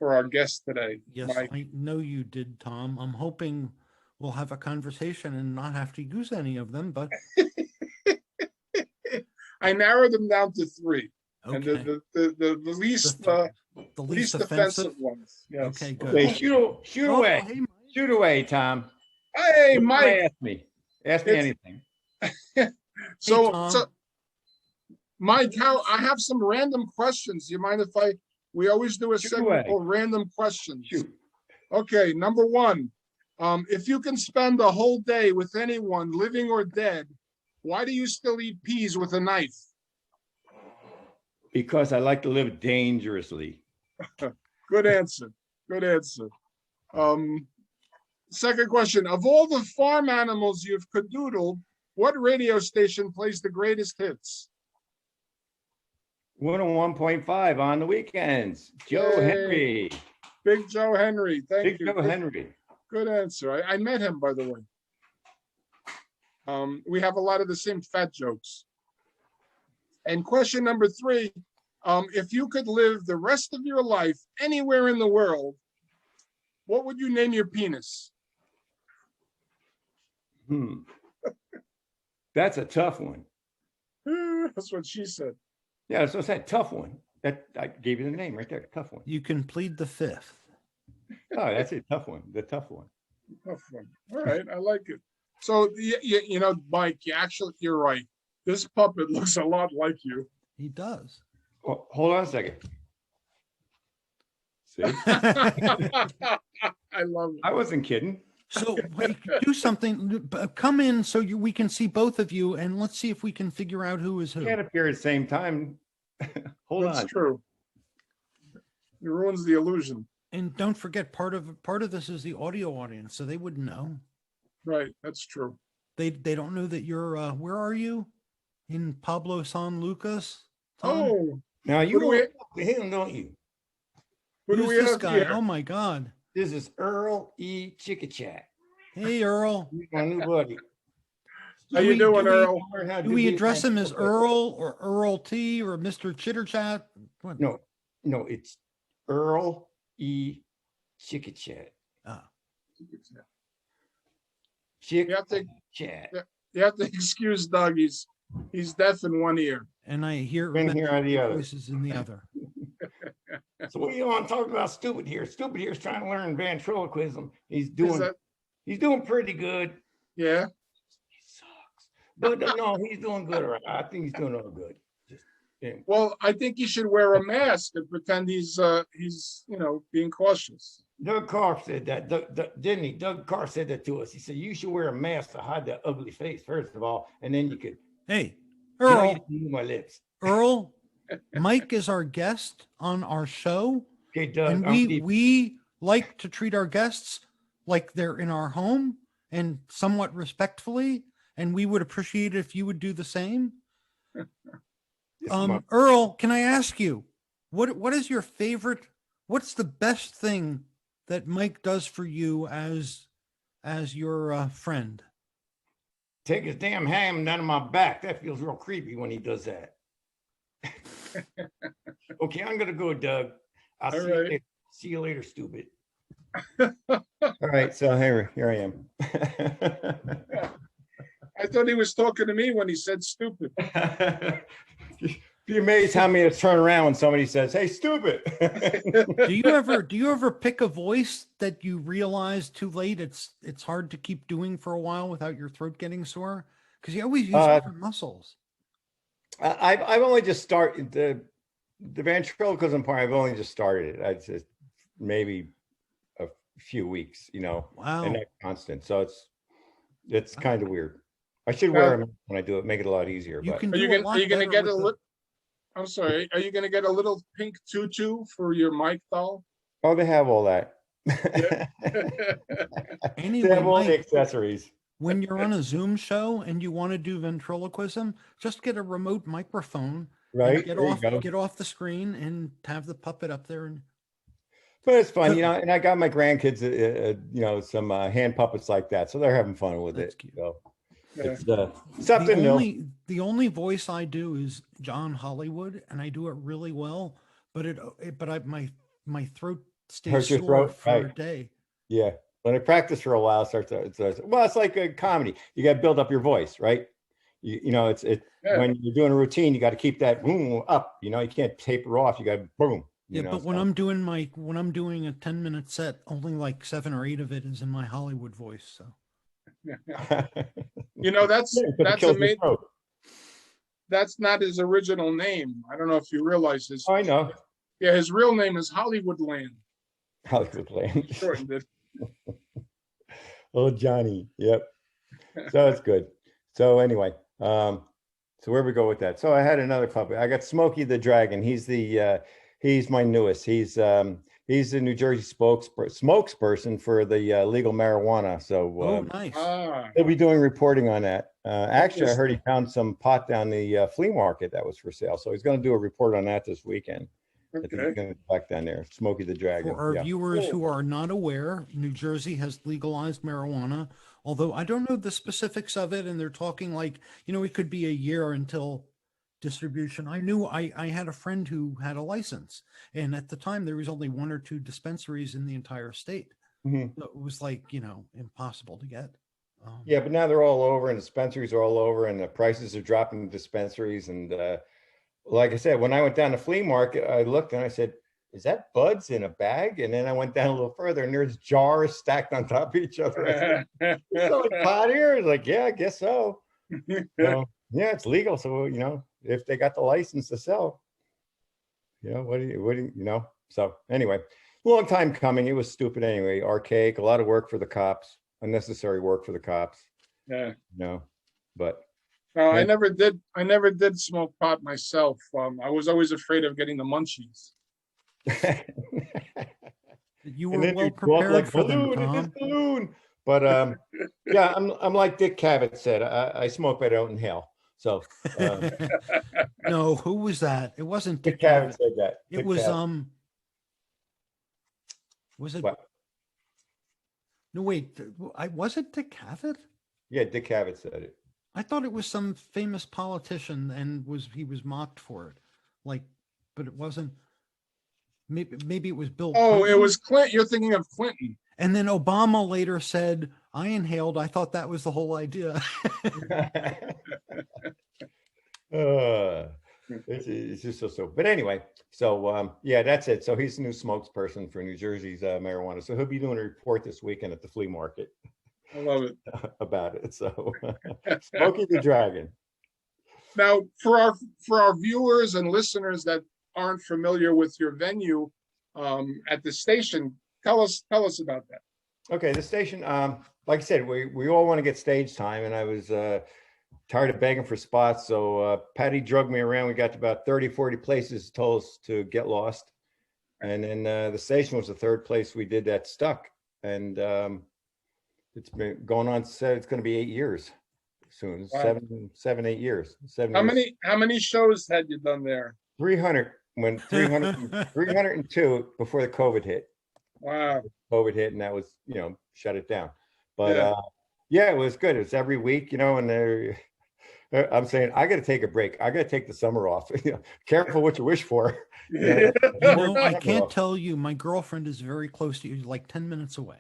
our guest today. Yes, Mike. I know you did, Tom. I'm hoping we'll have a conversation and not have to use any of them, but I narrowed them down to 3. Okay. And the least offensive ones. Yes. Okay, good. Okay, shoot away. Hey, shoot away, Tom. Hey, Mike. Ask me anything. So Mike, I have some random questions. You mind if we always do a segment called random questions? Shoot. Okay, number 1. If you can spend a whole day with anyone, living or dead, why do you still eat peas with a knife? Because I like to live dangerously. Good answer. Good answer. Second question. Of all the farm animals you've cadoodled, what radio station plays the greatest hits? 101.5 on the weekends. Joe Yay. Henry. Big Joe Henry. Thank Big you. Joe Henry. Good answer. I met him, by the way. We have a lot of the same fat jokes. And question number 3, if you could live the rest of your life anywhere in the world, what would you name your penis? That's a tough one. That's what she said. Yeah, that's what I said. Tough one. That I gave you the name right there. Tough one. You can plead the 5th. Oh, that's a tough one. The tough one. Tough one. All right, I like it. So you know, Mike, you're right. This puppet looks a lot like you. He does. Oh, hold on a second. See, I love it. I wasn't kidding. So wait, do something. Come in so we can see both of you, and let's see if we can figure out who is who. Can't appear at the same time. Hold That's on. true. It ruins the illusion. And don't forget, part of this is the audio audience, so they wouldn't know. Right, that's true. They don't know that you're. Where are you? In Pablo San Lucas. Tom? Oh, Now Who you do we- know him, don't you? who do Who's we this have guy? here? Oh my God! This is Earl E. Chickachat. Hey Earl. He's my new buddy. How you doing, Earl? Do we address him as Earl or Earl T or Mr. Chitterchat? What? No, it's Earl E. Chickachat. Ah. Chick have to- chat. You have to excuse Doug. He's deaf in one ear. And I hear Been here on the other. voices in the other. So what do you want to talk about? Stupid here. Stupid here is trying to learn ventriloquism. He's Is doing that, pretty good. yeah? He sucks. But no, he's doing good. All right. I think he's doing all good. Just, yeah. Well, I think he should wear a mask and pretend he's being cautious. Doug Carr said that, didn't he? Doug Carr said that to us. He said, you should wear a mask to hide that ugly face, first of all, and then you could, Hey, now Earl. you move my lips. Earl, Mike is our guest on our show, Okay, Doug. and we like to treat our guests like they're in our home and somewhat respectfully, and we would appreciate it if you would do the same. Earl, can I ask you, what is your favorite? What's the best thing that Mike does for you as your friend? Take his damn ham down my back. That feels real creepy when he does that. Okay, I'm gonna go, Doug. I'll see you later. See you later, stupid. All right, so here I am. I thought he was talking to me when he said stupid. Be amazed how many turn around when somebody says, "Hey, stupid." Do you ever pick a voice that you realize too late it's hard to keep doing for a while without your throat getting sore? Because you always use different muscles. I've only just started the ventriloquism part. I've only just started it. I'd just maybe a few weeks, Wow. and not constant. So it's kind of weird. I should wear them when I do it, make it a lot easier. You But can Are you do a gonna lot are you gonna better get with a the- little? I'm sorry. Are you gonna get a little pink tutu for your Mike doll? oh, they have all that. Anyway, They have all the Mike, accessories. when you're on a Zoom show and you want to do ventriloquism, just get a remote microphone, and Right? Get There you off go. get off the screen and have the puppet up there. And But it's fun, and I got my grandkids, some hand puppets like that, so they're having fun with That's it. cute. So Yeah. it's something new. the only voice I do is John Hollywood, and I do it really well. But my throat stays Hurts your sore throat, for a right. day. Yeah, when I practice for a while, it's like a comedy. You got to build up your voice, right? It's Yeah. when you're doing a routine, you got to keep that boom up. You can't taper off. You got to boom. But when I'm doing a 10-minute set, only like 7 or 8 of it is in my Hollywood voice. So That's amazing. That's not his original name. I don't know if you realize this. Oh, I know. Yeah, his real name is Hollywood Land. Hollywood Land. Shortened it. Oh, Johnny. Yep. So it's good. So anyway, so where we go with that? So I had another puppy. I got Smokey the Dragon. He's my newest. He's the New Jersey spokesperson for the legal marijuana. So Oh, nice. he'll be doing reporting on that. Actually, I heard he Interesting. found some pot down the flea market that was for sale. So he's going to do a report on that this weekend. I think he's Okay. going to go back down there. Smokey the Dragon. For our Yeah. viewers Cool. who are not aware, New Jersey has legalized marijuana, although I don't know the specifics of it. And they're talking like, it could be a year until distribution. I had a friend who had a license, and at the time there was only 1 or 2 dispensaries in the entire state. Mhm. So it was like, impossible to get. Yeah, but now they're all over, and dispensaries are all over, and the prices are dropping in dispensaries. And like I said, when I went down to flea market, I looked and I said, "Is that buds in a bag?" And then I went down a little further, and there's jars stacked on top of each other. I said, "You selling pot here?" It's like, "Yeah, I guess so." So, yeah, it's legal. So if they got the license to sell, what do you? So anyway, long time coming. It was stupid anyway. Archaic. A lot of work for the cops. Unnecessary work for the cops. Yeah. But No, I Yeah. never did smoke pot myself. I was always afraid of getting the munchies. You and were then well you go up prepared like for them, balloon, it's Tom. this balloon. But yeah, I'm like Dick Cavett said. I smoke, but I don't inhale. So No, who was that? It wasn't Dick Dick Cavett Cavett. said that. It Dick was Cavett. was it? What? No, wait. Was it Dick Cavett? Yeah, Dick Cavett said it. I thought it was some famous politician, and he was mocked for it. Like, but it wasn't. Maybe it was Bill Oh, it Clinton. was Clinton. You're thinking of Clinton. And then Obama later said, "I inhaled." I thought that was the whole idea. It's just so. But anyway, so yeah, that's it. So he's the new spokesperson for New Jersey's marijuana. So he'll be doing a report this weekend at the flea market I love it. about it. So Smokey the Dragon. Now, for our viewers and listeners that aren't familiar with your venue at the station, tell us about that. Okay, the station. Like I said, we all want to get stage time, and I was tired of begging for spots. So Patty drugged me around. We got to about 30, 40 places, told us to get lost. And then the station was the third place we did that stuck. And it's been going on, it's going to be 8 years soon. Wow. 8 years. How many shows had you done there? 300, when 302 before the COVID hit. Wow. COVID hit, and that was, shut it down. But yeah, it was good. It was every week, and I'm saying, I got to take a break. I got to take the summer off. Careful what you wish for. I can't tell you, my girlfriend is very close to you, like 10 minutes away.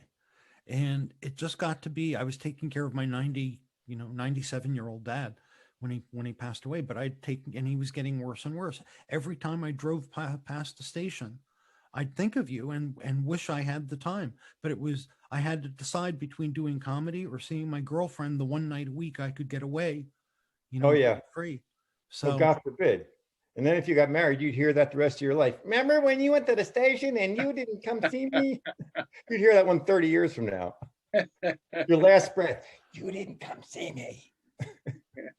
And it just got to be, I was taking care of my 97-year-old dad when he passed away, but and he was getting worse and worse. Every time I drove past the station, I'd think of you and wish I had the time, but I had to decide between doing comedy or seeing my girlfriend the one night a week I could get away, Oh, yeah. free. So So God forbid. And then if you got married, you'd hear that the rest of your life. Remember when you went to the station and you didn't come see me? You'd hear that one 30 years from now. Your last breath. You didn't come see me.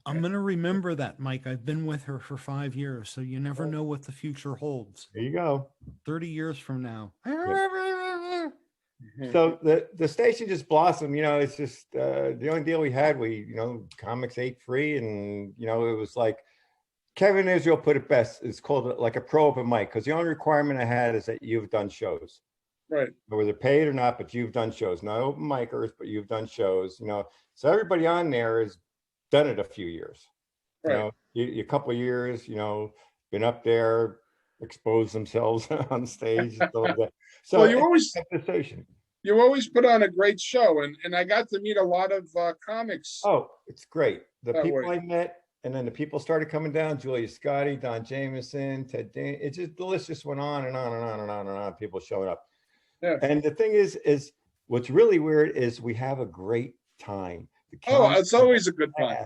I'm going to remember that, Mike. I've been with her for 5 years, so you never know what the future holds. There you go. 30 years from now. So the station just blossomed. It's just the only deal we had. Comics ate free, and it was like Kevin Israel put it best. It's called like a pro open mic, because the only requirement I had is that you've done shows. Right. Whether paid or not, but you've done shows. Not open micers, but you've done shows. So everybody on there has done it a few years. Right. A couple of years. Been up there, exposed themselves on stage. And all that. So Well, you always put on a great show, and I got to meet a lot of comics. Oh, it's great. The That people way. I met, and then the people started coming down. Julia Scotti, Don Jameson, Ted Dan. The list just went on and on and on and on and on. People showing up. Yeah. And the thing is what's really weird is we have a great time. It's always a good time.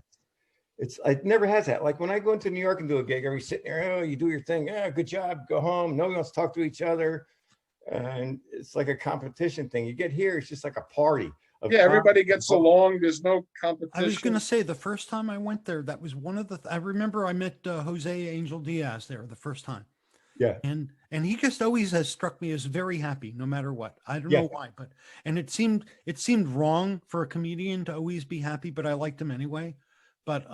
It never has that. Like when I go into New York and do a gig, everybody's sitting there, oh, you do your thing. Yeah, good job. Go home. Nobody wants to talk to each other. And it's like a competition thing. You get here, it's just like a party. Yeah, everybody comedy. gets along. There's no competition. I was going to say the first time I went there, that was one of the. I remember I met Jose Angel Diaz there the first time, Yeah, and he just always has struck me as very happy, no matter what. I don't yeah. know why, but and it seemed wrong for a comedian to always be happy, but I liked him anyway. But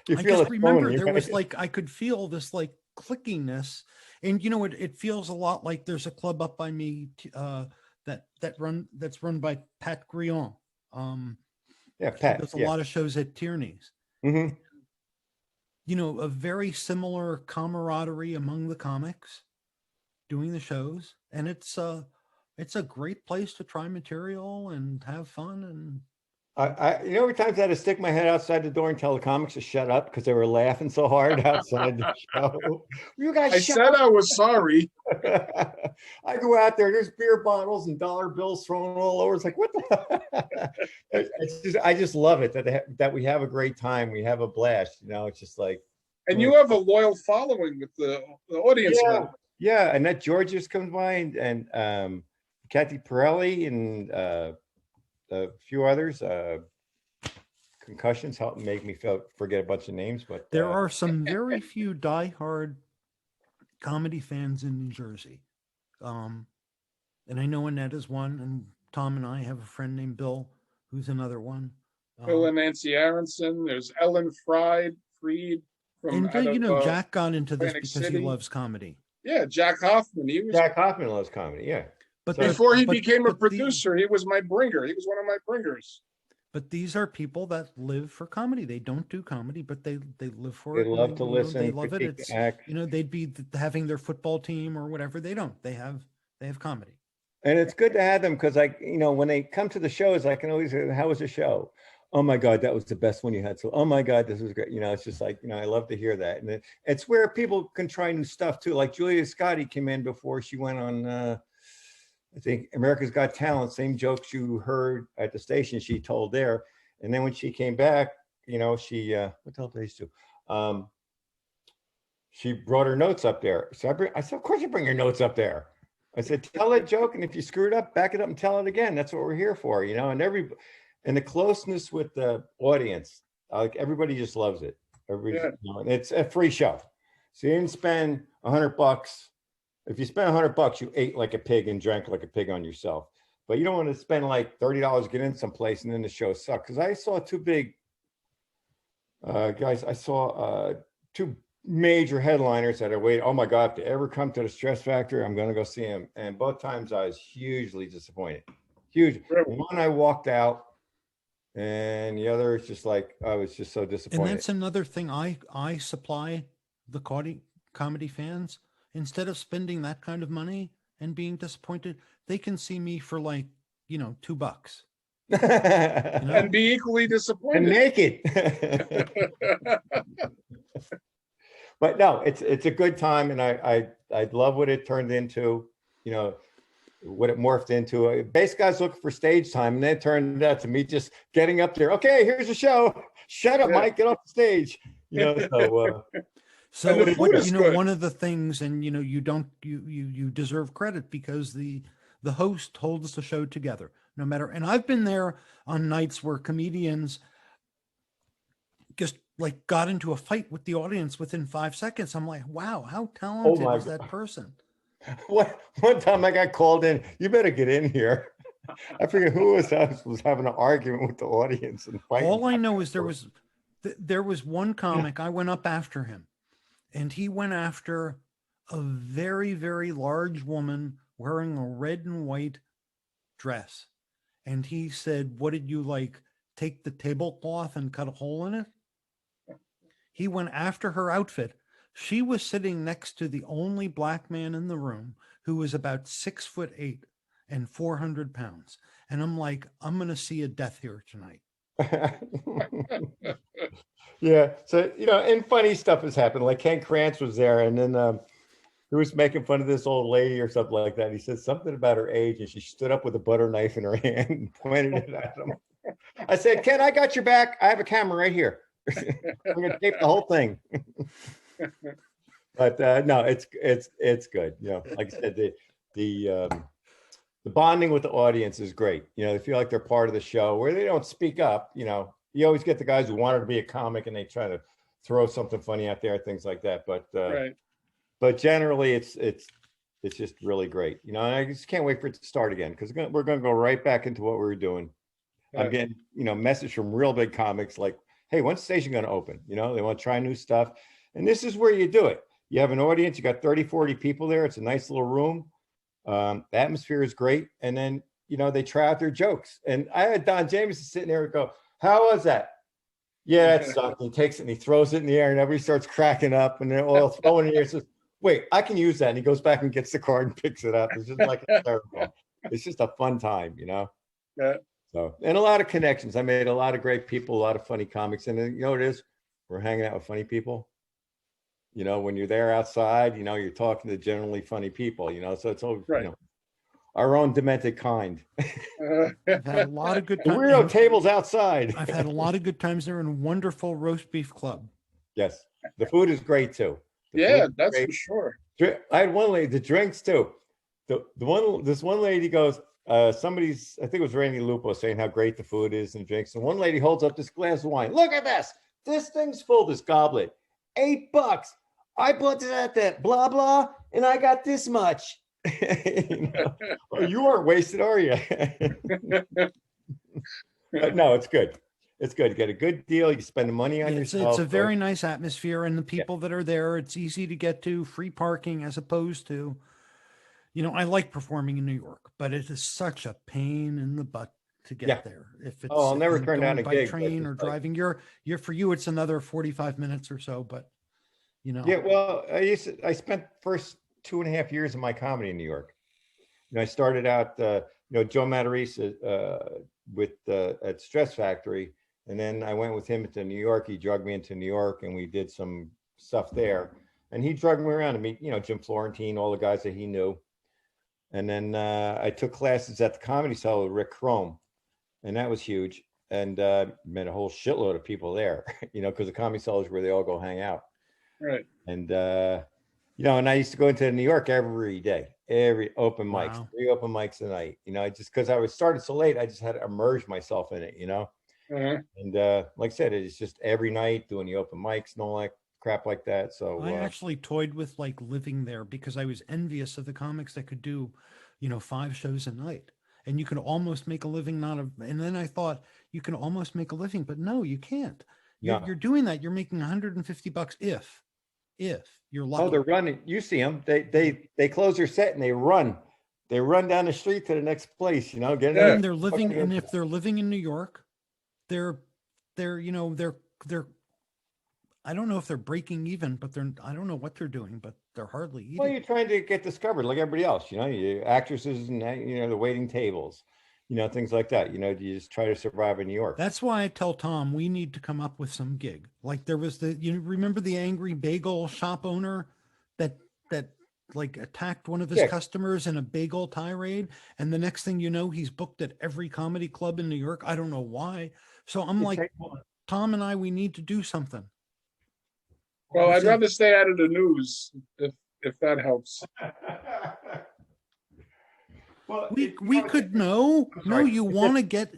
You I feel just it's remember phony, there was right? like I could feel this like clickingness, and it feels a lot like there's a club up by me that's run by Pat Grion. Yeah, He Pat. does a Yeah. lot of shows at Tierney's. Hmm. A very similar camaraderie among the comics doing the shows, and it's a great place to try material and have fun. And How many times I had to stick my head outside the door and tell the comics to shut up because they were laughing so hard outside the show. You guys I shut said I was sorry. up. I go out there, there's beer bottles and dollar bills thrown all over. It's like, what the? I just love it that we have a great time. We have a blast. It's just like. And you have a loyal following with the audience Yeah, member. yeah. And that George just comes by and Kathy Pirelli and a few others. Concussions help make me forget a bunch of names, but there are some very few diehard comedy fans in New Jersey. And I know Annette is one, and Tom and I have a friend named Bill, who's another one. Bill and Nancy Aronson. There's Ellen Fried from Jack got into this Atlantic because City. he loves comedy. Yeah, Jack Hoffman. Jack Hoffman loves comedy. Yeah, But before he became a producer, he was my bringer. He was one of my bringers. But these are people that live for comedy. They don't do comedy, but they live for it. They love to listen. They love it. critique, It's act. they'd be having their football team or whatever. They don't. They have comedy. And it's good to have them because, when they come to the shows, I can always say, "How was the show?" "Oh my God, that was the best one you had." So, "Oh my God, this was great." It's just like, I love to hear that. And it's where people can try new stuff too. Like Julia Scotti came in before she went on, I think, America's Got Talent. Same jokes you heard at the station, she told there. And then when she came back, she, what the hell did they do? She brought her notes up there. So I said, "Of course you bring your notes up there." I said, "Tell that joke, and if you screw it up, back it up and tell it again. That's what we're here for, and the closeness with the audience, like everybody just loves it. Everybody, and it's a free show, so you didn't spend $100. If you spend $100, you ate like a pig and drank like a pig on yourself. But you don't want to spend like $30 to get in someplace and then the show sucks. Because I saw two big guys. I saw two major headliners that I waited. Oh my God, if they ever come to the Stress Factory, I'm going to go see them. And both times I was hugely disappointed. Huge. Really? One I walked out, and the other is just like, I was just so disappointed. And that's another thing I supply the comedy fans. Instead of spending that kind of money and being disappointed, they can see me for like, $2. And be equally disappointed. And naked. But no, it's a good time, and I love what it turned into, what it morphed into. Base guys looking for stage time, and then it turned out to me just getting up there. Okay, here's the show. Shut up, Mike. Get off the stage. So And the food is good. one of the things, and you deserve credit because the host holds the show together no matter. And I've been there on nights where comedians just like got into a fight with the audience within 5 seconds. I'm like, wow, how talented is that person? One time I got called in. You better get in here. I forget who was having an argument with the audience and fighting. All I know is there was one comic. I went up after him, and he went after a very, very large woman wearing a red and white dress. And he said, "What did you like? Take the tablecloth and cut a hole in it?" He went after her outfit. She was sitting next to the only black man in the room who was about 6'8" and 400 pounds. And I'm like, I'm going to see a death here tonight. Yeah. So, and funny stuff has happened. Like Ken Krantz was there, and then he was making fun of this old lady or something like that. And he said something about her age, and she stood up with a butter knife in her hand and pointed it at him. I said, "Ken, I got your back. I have a camera right here. I'm going to tape the whole thing." But no, it's good. Like I said, the bonding with the audience is great. You know, they feel like they're part of the show where they don't speak up. You know, you always get the guys who wanted to be a comic and they try to throw something funny out there, things like that. Right. But generally it's just really great. You know, and I just can't wait for it to start again because we're going to go right back into what we were doing. I'm Right. getting, you know, message from real big comics like, hey, when's the station going to open? You know, they want to try new stuff. And this is where you do it. You have an audience, you got 30, 40 people there. It's a nice little room. The atmosphere is great. And then, you know, they try out their jokes. And I had Don Jameson sitting there and go, how was that? Yeah, it sucked. He takes it and he throws it in the air and everybody starts cracking up and they're all throwing it in the air. Says, wait, I can use that. And he goes back and gets the card and picks it up. It's just like hysterical. It's just a fun time, you know? Yeah. So, and a lot of connections. I made a lot of great people, a lot of funny comics. And then, you know what it is? We're hanging out with funny people. You know, when you're there outside, you know, you're talking to generally funny people, you know, so it's all, Right. you know, our own demented kind. I've had a lot of good The times. weirdo tables outside. I've had a lot of good times there, and wonderful roast beef club. Yes. The food is great too. The Yeah, food is that's great. for sure. I had one lady, the drinks too. This one lady goes, somebody's, I think it was Randy Lupo saying how great the food is and drinks. And one lady holds up this glass of wine. Look at this. This thing's full, this goblet. $8. I bought it at that blah, blah, and I got this much. You know? Well, you aren't wasted, are you? But no, it's good. It's good. You get a good deal. You spend the money on yourself. It's a very nice atmosphere, and the people that are there, it's easy to get to, free parking, as opposed to, you know, I like performing in New York, but it is such a pain in the butt to get there. If it's I'll never turn down going a by gig. train or driving, you're for you, it's another 45 minutes or so, but you know. Yeah, well, I spent first 2.5 years of my comedy in New York. You know, I started out, you know, Joe Matarese at Stress Factory, and then I went with him to New York. He drugged me into New York, and we did some stuff there. And he drugged me around to meet, you know, Jim Florentine, all the guys that he knew. And then I took classes at the Comedy Cellar with Rick Chrome, and that was huge. And met a whole shitload of people there, you know, because the Comedy Cellar is where they all go hang out. Right. And you know, and I used to go into New York every day, every open mics, Wow. 3 open mics a night. You know, just because I was started so late, I just had to immerse myself in it, you know. Uh-huh. And like I said, it's just every night doing the open mics and all that crap like that. So I actually toyed with like living there because I was envious of the comics that could do, you know, 5 shows a night, and you can almost make a living. And then I thought you can almost make a living, but no, you can't. You're doing that. You're making $150 if you're lucky. oh, they're running. You see them. They close their set and they run. They run down the street to the next place. You know, get And they're living. And if they're living in New York, they're you know they're I don't know if they're breaking even, but I don't know what they're doing, but they're hardly eating. Well, you're trying to get discovered like everybody else, you know, you actresses and, you know, the waiting tables, you know, things like that. You know, you just try to survive in New York. That's why I tell Tom we need to come up with some gig. Like there was you remember the angry bagel shop owner that like attacked one of his customers in a bagel tirade, and the next thing you know, he's booked at every comedy club in New York. I don't know why. So I'm like, Tom and I, we need to do something. Well, I'd rather stay out of the news if that helps. Well, we could no, you want to get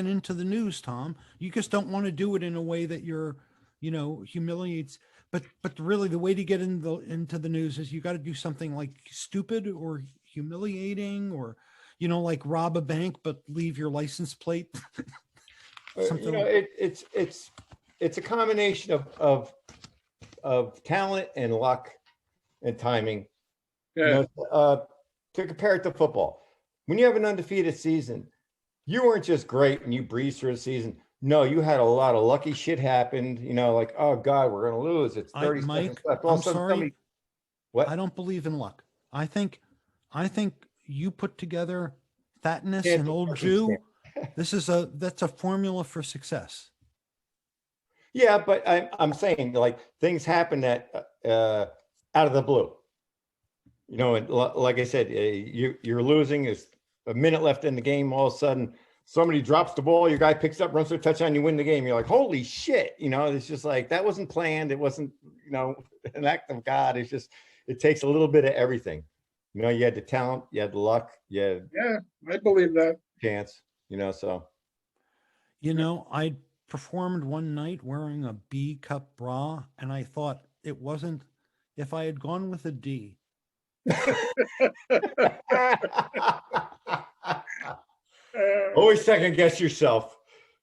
into the news, Tom. You just don't want to do it in a way that you're, you know, humiliates. But really, the way to get into the news is you got to do something like stupid or humiliating, or, you know, like rob a bank but leave your license plate. Something. You know, it's a combination of talent and luck and timing. Yeah. You know, to compare it to football, when you have an undefeated season, you weren't just great and you breezed through the season. No, you had a lot of lucky shit happened. You know, like, oh God, we're gonna lose. It's 30 seconds left. I'm sorry. What? I don't believe in luck. I think you put together fatness and old Jew. That's a formula for success. Yeah, but I'm saying like things happen that out of the blue. You know, and like I said, you're losing. There's a minute left in the game. All of a sudden, somebody drops the ball. Your guy picks up, runs for a touchdown. You win the game. You're like, holy shit! You know, it's just like that wasn't planned. It wasn't, you know, an act of God. It's just it takes a little bit of everything. You know, you had the talent, you had the luck, you had Yeah, I believe that. chance, you know, so. You know, I performed one night wearing a B cup bra, and I thought it wasn't, if I had gone with a D. Always second guess yourself.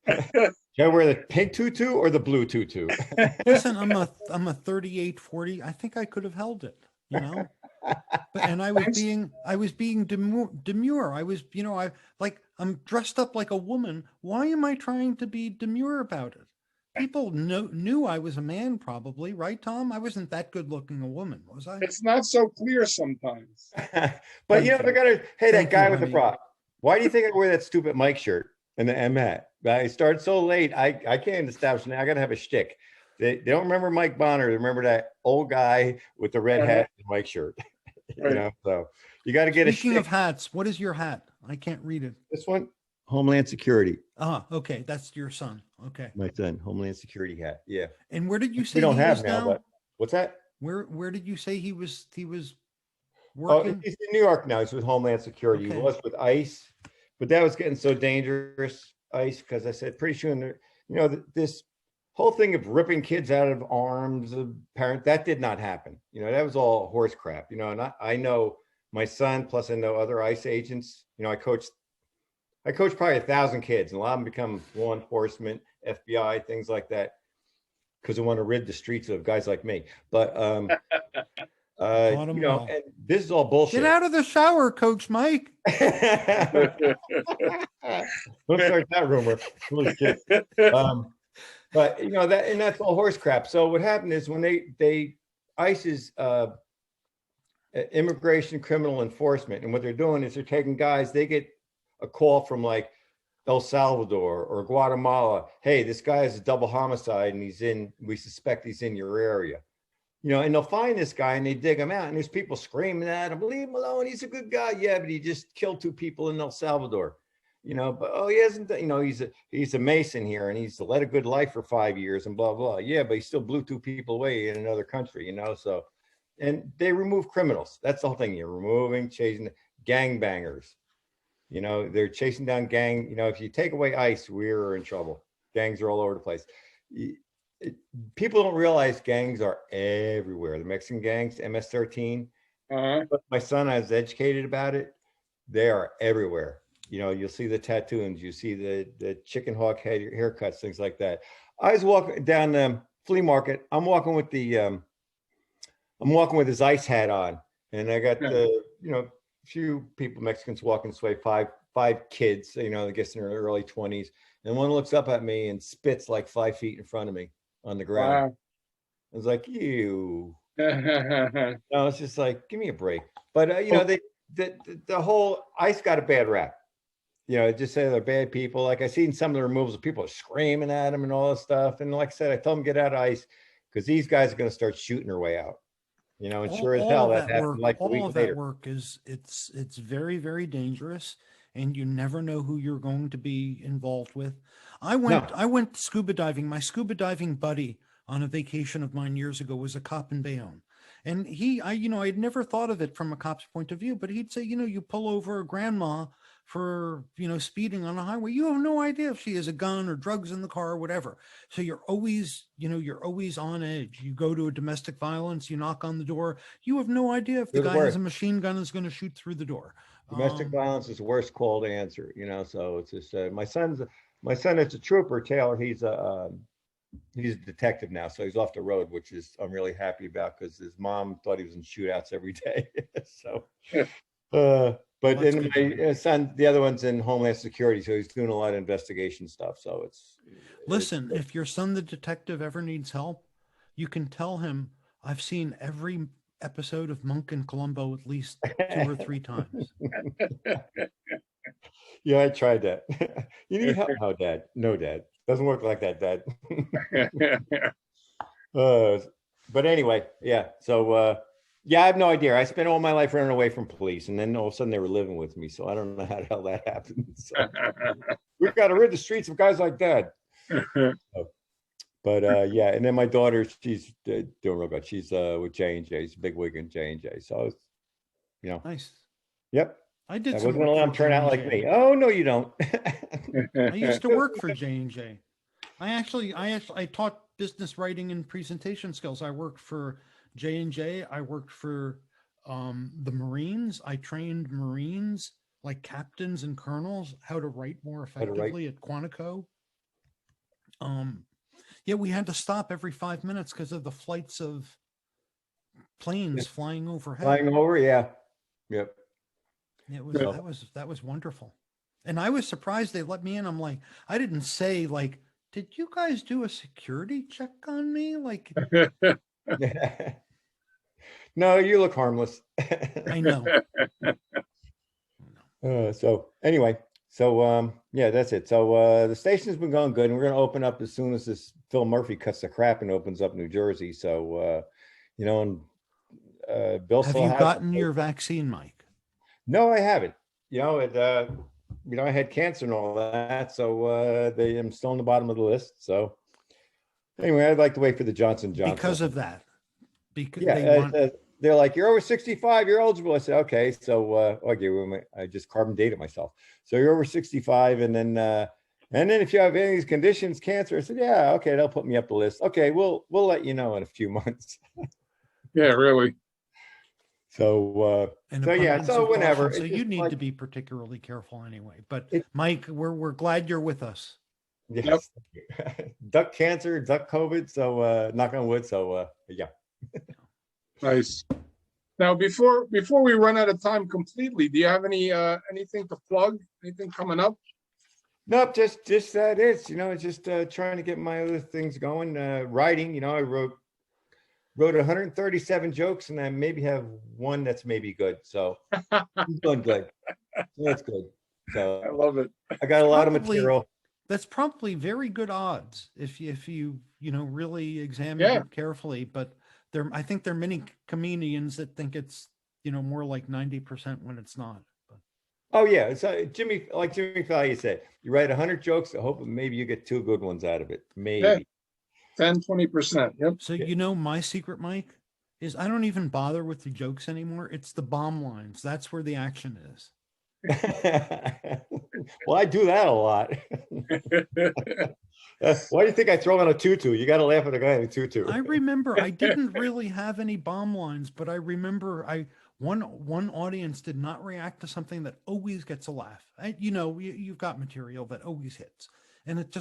Should I wear the pink tutu or the blue tutu? Listen, I'm a 38-40. I think I could have held it, you know. But and I was being demure. I was, you know, I'm dressed up like a woman. Why am I trying to be demure about it? People knew I was a man, probably, right, Tom? I wasn't that good looking a woman, was I? It's not so clear sometimes. But you know, they're gonna, hey, that Thank guy you, with the honey. bra. Why do you think I wear that stupid Mike shirt and the M hat? I started so late. I can't establish now. I gotta have a shtick. They don't remember Mike Bonner. They remember that old guy with the red hat and Mike shirt. You Right. know, so you got to get Speaking a of shtick. hats, what is your hat? I can't read it. This one, Homeland Security. Okay, that's your son. Okay. My son, Homeland Security hat. Yeah. And where did you We say don't he have was now, now? but what's that? Where did you say he was Oh, working? he's in New York now. He's with Homeland Security. Okay. He was with ICE, but that was getting so dangerous, ICE, because I said pretty soon, you know, this whole thing of ripping kids out of arms of parents, that did not happen. You know, that was all horse crap. You know, and I know my son, plus I know other ICE agents. You know, I coached probably 1,000 kids, and a lot of them become law enforcement, FBI, things like that, because they want to rid the streets of guys like me. But Taught him you know, well. and this is all bullshit. Get out of the shower, Coach Mike. Don't start that rumor. Foolish kid. But you know that, and that's all horse crap. So what happened is when they ICE's immigration criminal enforcement, and what they're doing is they're taking guys. They get a call from like El Salvador or Guatemala. Hey, this guy is a double homicide, and we suspect he's in your area. You know, and they'll find this guy and they dig him out, and there's people screaming at him, leave him alone, he's a good guy. Yeah, but he just killed 2 people in El Salvador. You know, but he hasn't, you know, he's a Mason here, and he's led a good life for 5 years and blah blah. Yeah, but he still blew 2 people away in another country, you know. So, and they remove criminals. That's the whole thing. You're chasing gangbangers. You know, they're chasing down gang. You know, if you take away ICE, we're in trouble. Gangs are all over the place. People don't realize gangs are everywhere. The Mexican gangs, MS-13. But my son, I was educated about it. They are everywhere. You know, you'll see the tattoos, you see the chicken hawk head haircuts, things like that. I was walking down the flea market. I'm walking with his ICE hat on, and I got you know, few people, Mexicans walking this way, five kids, you know, I guess in their early 20s, and one looks up at me and spits like 5 feet in front of me on the ground. Wow. I was like, you. No, it's just like, give me a break. But you know, the whole ICE got a bad rap. You know, just say they're bad people. Like I seen some of the removals of people are screaming at them and all this stuff. And like I said, I told them get out of ICE because these guys are going to start shooting their way out. You know, and sure as hell that happened like a week all of later. that work is it's very, very dangerous, and you never know who you're going to be involved with. I went scuba diving. My scuba diving buddy on a vacation of mine years ago was a cop in Bayonne. And I'd never thought of it from a cop's point of view, but he'd say, you know, you pull over a grandma for, you know, speeding on a highway. You have no idea if she has a gun or drugs in the car or whatever. So you're always on edge. You go to a domestic violence, you knock on the door. You have no idea if the guy has a machine gun and is going to shoot through the door. Domestic violence is the worst call to answer, you know. So it's just my son is a trooper, Taylor. He's a detective now, so he's off the road, which is I'm really happy about because his mom thought he was in shootouts every day. So, but then my son, the other one's in Homeland Security, so he's doing a lot of investigation stuff. So listen, if your son, the detective, ever needs help, you can tell him I've seen every episode of Monk and Columbo at least 2 or 3 times. Yeah, I tried that. You need help? No, Dad. No, Dad. Doesn't work like that, Dad. But anyway, yeah. So, yeah, I have no idea. I spent all my life running away from police, and then all of a sudden they were living with me. So I don't know how the hell that happened. So, we've got to rid the streets of guys like Dad. But yeah, and then my daughter, she's doing real good. She's with J&J. She's a big wig in J&J. So you know. Nice. Yep. I did I some wasn't gonna work let for them turn out like J&J. me. Oh no, you don't. I used to work for J&J. I taught business writing and presentation skills. I worked for J&J. I worked for the Marines. I trained Marines, like captains and colonels, how to write more How to write. effectively at Quantico. Yeah, we had to stop every 5 minutes because of the flights of planes Yeah. flying overhead. Flying over, yeah. Yep. It was that was wonderful. And I was surprised they let me in. I'm like, I didn't say like, did you guys do a security check on me? Like, No, you look harmless. I know. So anyway, so yeah, that's it. So the station's been going good, and we're gonna open up as soon as this Phil Murphy cuts the crap and opens up New Jersey. So you know, and Bill Have still you has gotten your vaccine, Mike? No, I haven't. You know, I had cancer and all that, so I'm still on the bottom of the list. So anyway, I'd like to wait for the Johnson Johnson. Because of that. Because yeah, they're like, you're over 65, you're eligible. I said, okay. So I just carbon dated myself. So you're over 65, and then if you have any of these conditions, cancer, I said, yeah, okay, they'll put me up the list. Okay, we'll let you know in a few months. Yeah, really. So yeah, so whenever. So you need to be particularly careful anyway. But Mike, we're glad you're with us. Yes. Yep. Duck cancer, duck COVID. So knock on wood. So yeah. Nice. Now, before we run out of time completely, do you have anything to plug? Anything coming up? Nope, just that is, you know, just trying to get my other things going. Writing, you know, I wrote 137 jokes, and I maybe have one that's maybe good. So I'm doing good. So that's good. So I love it. I got a lot of material. That's probably very good odds if you really examine it carefully. But I think there are many comedians that think it's more like 90% when it's not. But. Oh yeah, so Jimmy Fallon said, you write 100 jokes. I hope maybe you get 2 good ones out of it. Maybe 10-20%. Yep. So my secret, Mike, is I don't even bother with the jokes anymore. It's the bomb lines. That's where the action is. Well, I do that a lot. Why do you think I throw on a tutu? You got to laugh at a guy in a tutu. I remember I didn't really have any bomb lines, but I remember one audience did not react to something that always gets a laugh. You've got material that always hits, and it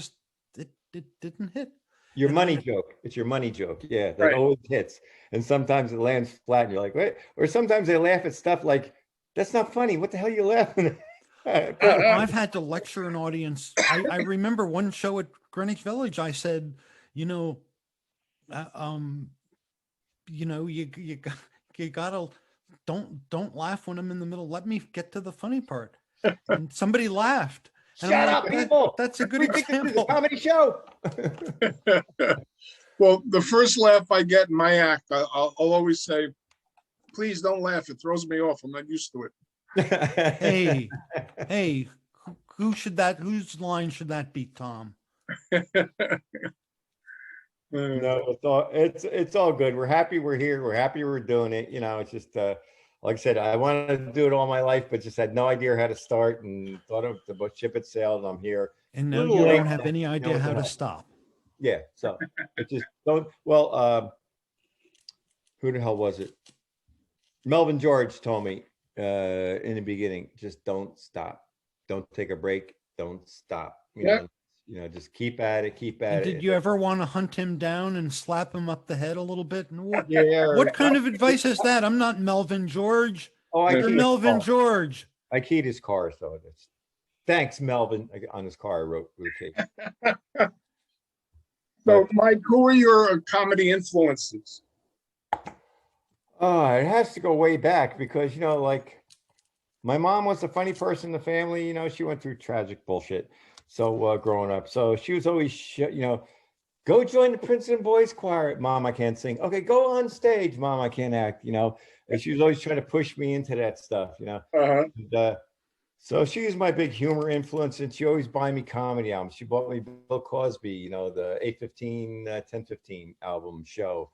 didn't hit. Your money joke. It's your money joke. Yeah, that always hits, and sometimes it lands flat, and you're like, "Wait!" Or sometimes they laugh at stuff like, "That's not funny. What the hell are you laughing at?" I've had to lecture an audience. I remember one show at Greenwich Village. I said, you gotta don't laugh when I'm in the middle. Let me get to the funny part. And somebody laughed. And Shut up, people! That's a good example. This is a comedy show. Well, the first laugh I get in my act, I'll always say, "Please don't laugh. It throws me off. I'm not used to it." Hey, whose line should that be, Tom? No, it's all good. We're happy we're here. We're happy we're doing it. It's just like I said, I wanted to do it all my life, but just had no idea how to start, and thought of the ship had sailed. I'm here. And now you don't have any idea how to stop. Yeah. So it just don't. Well, who the hell was it? Melvin George told me in the beginning, just don't stop. Don't take a break. Don't stop. Just keep at it. Did you ever want to hunt him down and slap him up the head a little bit? And what kind of advice is that? I'm not Melvin George. Oh, you're Melvin George. I keyed his car, so it's thanks, Melvin. On his car, I wrote with a key. So, Mike, who are your comedy influences? It has to go way back because like my mom was a funny person in the family. She went through tragic bullshit. So growing up, so she was always, go join the Princeton Boys Choir. Mom, I can't sing. Okay, go on stage. Mom, I can't act. And she was always trying to push me into that stuff. And, so she was my big humor influence, and she always buy me comedy albums. She bought me Bill Cosby, the 8:15, 10:15 album show.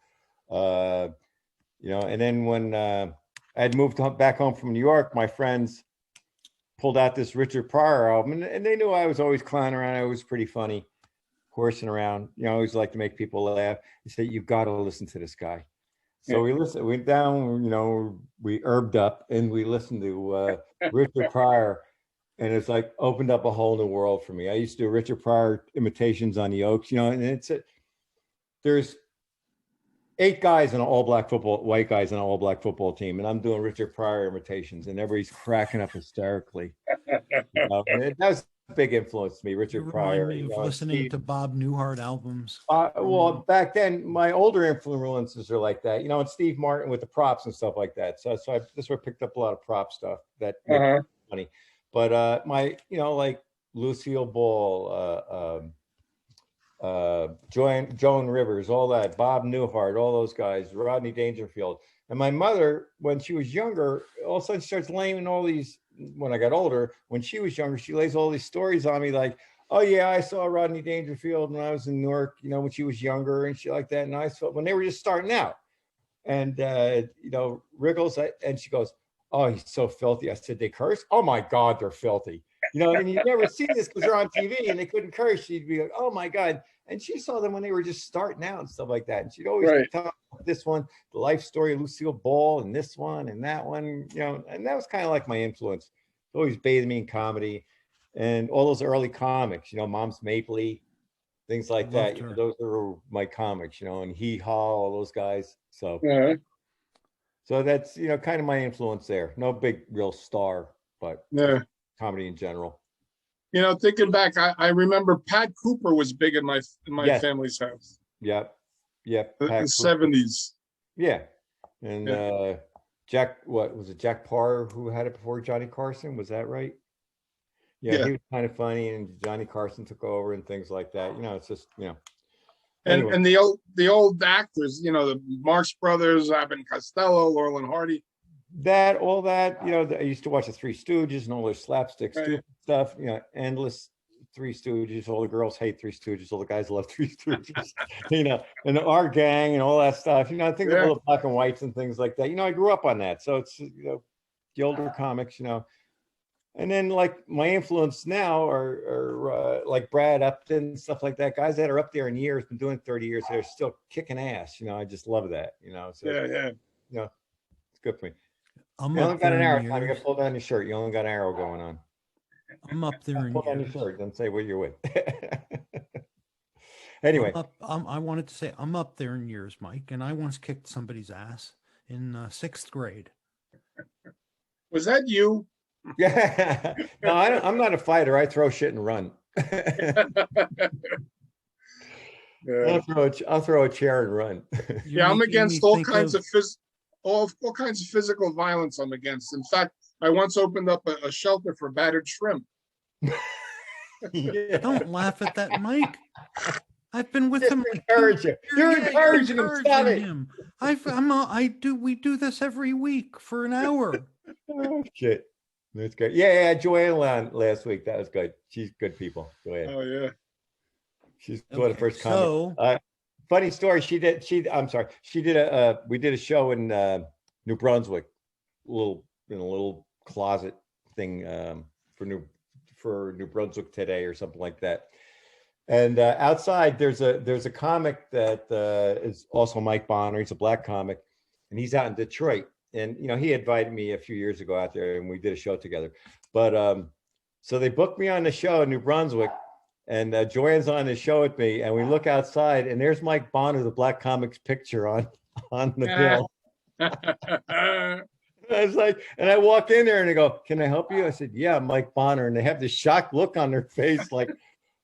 And then when I had moved back home from New York. My friends pulled out this Richard Pryor album, and they knew I was always clowning around. I was pretty funny, horsing around. You know, I always like to make people laugh. They said, "You got to listen to this guy." So we listened. We went down. You know, we herbed up and we listened to Richard Pryor, and it's like opened up a whole new world for me. I used to do Richard Pryor imitations on the Oaks. You know, and there's 8 guys in an white guys in an all-black football team, and I'm doing Richard Pryor imitations, and everybody's cracking up hysterically. And that was a big influence to me, Richard Pryor. Me of listening to Bob Newhart albums. Well, back then, my older influences are like that, you know, and Steve Martin with the props and stuff like that. So this where I picked up a lot of prop stuff that makes it funny. But my, you know, like Lucille Ball, Joan Rivers, all that, Bob Newhart, all those guys, Rodney Dangerfield. And my mother, when she was younger, all of a sudden she starts laying all these, when I got older, when she was younger, she lays all these stories on me like, oh yeah, I saw Rodney Dangerfield when I was in Newark, you know, when she was younger and shit like that. And I saw when they were just starting out. And, you know, Riggles, and she goes, oh, he's so filthy. I said, they curse? Oh my God, they're filthy. You know, and you never see this because they're on TV and they couldn't curse. She'd be like, oh my God. And she saw them when they were just starting out and stuff like that. And she'd always tell this one, the life story of Lucille Ball, and this one and that one, you know, and that was kind of like my influence. Always bathed me in comedy and all those early comics, you know, Mom's Mapley, things like that. You know, those are my comics, you know, and Hee Haw, all those guys. So, so that's, you know, kind of my influence there. No big real star, but comedy in general. You know, thinking back, I remember Pat Cooper was big in my family's house. Yep. Yep. The 70s. Yeah. And Jack, what was it? Jack Parr who had it before Johnny Carson? Was that right? Yeah, he was kind of funny, and Johnny Carson took over and things like that. You know, it's just, you know. Anyway. And the old actors, you know, the Marx Brothers, Abbott Costello, Laurel and Hardy. All that, you know, I used to watch the Three Stooges and all their slapstick stupid stuff, you know, endless Three Stooges. All the girls hate Three Stooges. All the guys love Three Stooges, you know, and our gang and all that stuff. You know, I think of all the black and whites and things like that. You know, I grew up on that. So it's, you know, the older comics, you know. And then like my influence now are like Brad Upton, stuff like that. Guys that are up there in years, been doing 30 years, they're still kicking ass. You know, I just love that, you know. So, you know, it's good for me. You only got an arrow. Time. You got to pull down your shirt. You only got an arrow going on. I'm up there in pull down your shirt. Don't say what you're with. Anyway. I wanted to say I'm up there in years, Mike, and I once kicked somebody's ass in 6th grade. Was that you? Yeah. No, I'm not a fighter. I throw shit and run. I'll throw a chair and run. I'm against all kinds of physical violence. I'm against. In fact, I once opened up a shelter for battered shrimp. Don't laugh at that, Mike. I've been with him. You're encouraging him. We do this every week for an hour. Oh shit. That's great. Yeah, Joanne last week. That was good. She's good people. Joanne. Oh yeah. She's one of the first comics. Funny story. We did a show in New Brunswick, in a little closet thing for New Brunswick Today or something like that. And outside there's a comic that is also Mike Bonner. He's a black comic, and he's out in Detroit. And, you know, he invited me a few years ago out there and we did a show together. But so they booked me on the show in New Brunswick, and Joanne's on the show with me. And we look outside and there's Mike Bonner, the Black Comics picture on the bill. I was like, and I walk in there and they go, can I help you? I said, yeah, I'm Mike Bonner. And they have this shocked look on their face. Like,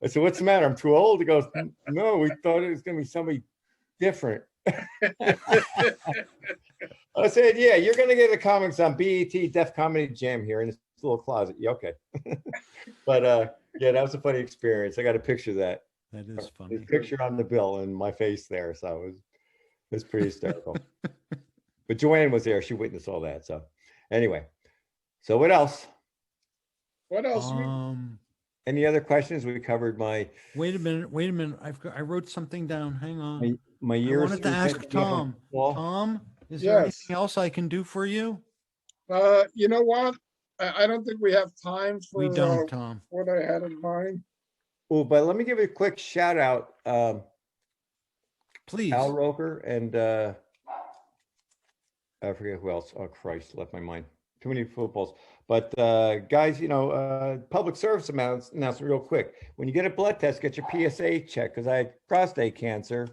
I said, what's the matter? I'm too old. He goes, no, we thought it was going to be somebody different. I said, yeah, you're going to get the comics on BET Def Comedy Jam here in this little closet. Yeah, okay. But yeah, that was a funny experience. I got a picture of that. That is funny. A picture on the bill and my face there. So it was pretty hysterical. But Joanne was there. She witnessed all that. So anyway, so what else? What else? Any other questions? We covered my. Wait a minute. I wrote something down. Hang on. My years. I wanted to ask Tom. Tom, is there anything else I can do for you? You know what? I don't think we have time We for don't, Tom. what I had in mind. Oh, but let me give you a quick shout out. Please. Al Roker and I forget who else. Oh Christ, left my mind. Too many footballs. But guys, public service announcement real quick. When you get a blood test, get your PSA checked because I had prostate cancer.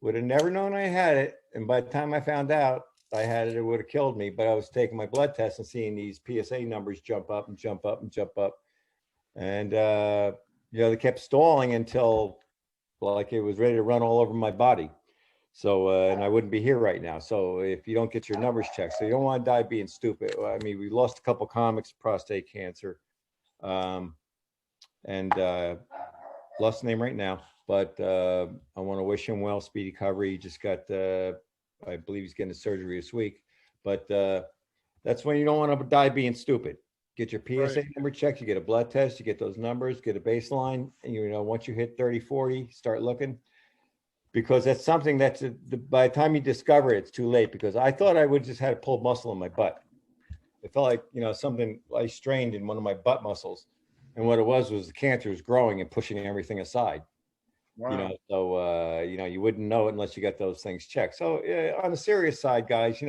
Would have never known I had it. And by the time I found out I had it, it would have killed me. But I was taking my blood test and seeing these PSA numbers jump up and jump up and jump up. And they kept stalling until like it was ready to run all over my body. So, and I wouldn't be here right now. So if you don't get your numbers checked, so you don't want to die being stupid. I mean, we lost a couple comics to prostate cancer, and lost the name right now, but I want to wish him well, speedy recovery. He just got, I believe he's getting a surgery this week, but that's when you don't want to die being stupid. Get your PSA number checked, you get a blood test, you get those numbers, get a baseline, and once you hit 30, 40, start looking. Because that's something that's by the time you discover it, it's too late. Because I thought I would just had a pulled muscle in my butt. It felt like something I strained in one of my butt muscles, and what it was the cancer was growing and pushing everything aside. Wow. So you wouldn't know it unless you got those things checked. So on the serious side, guys,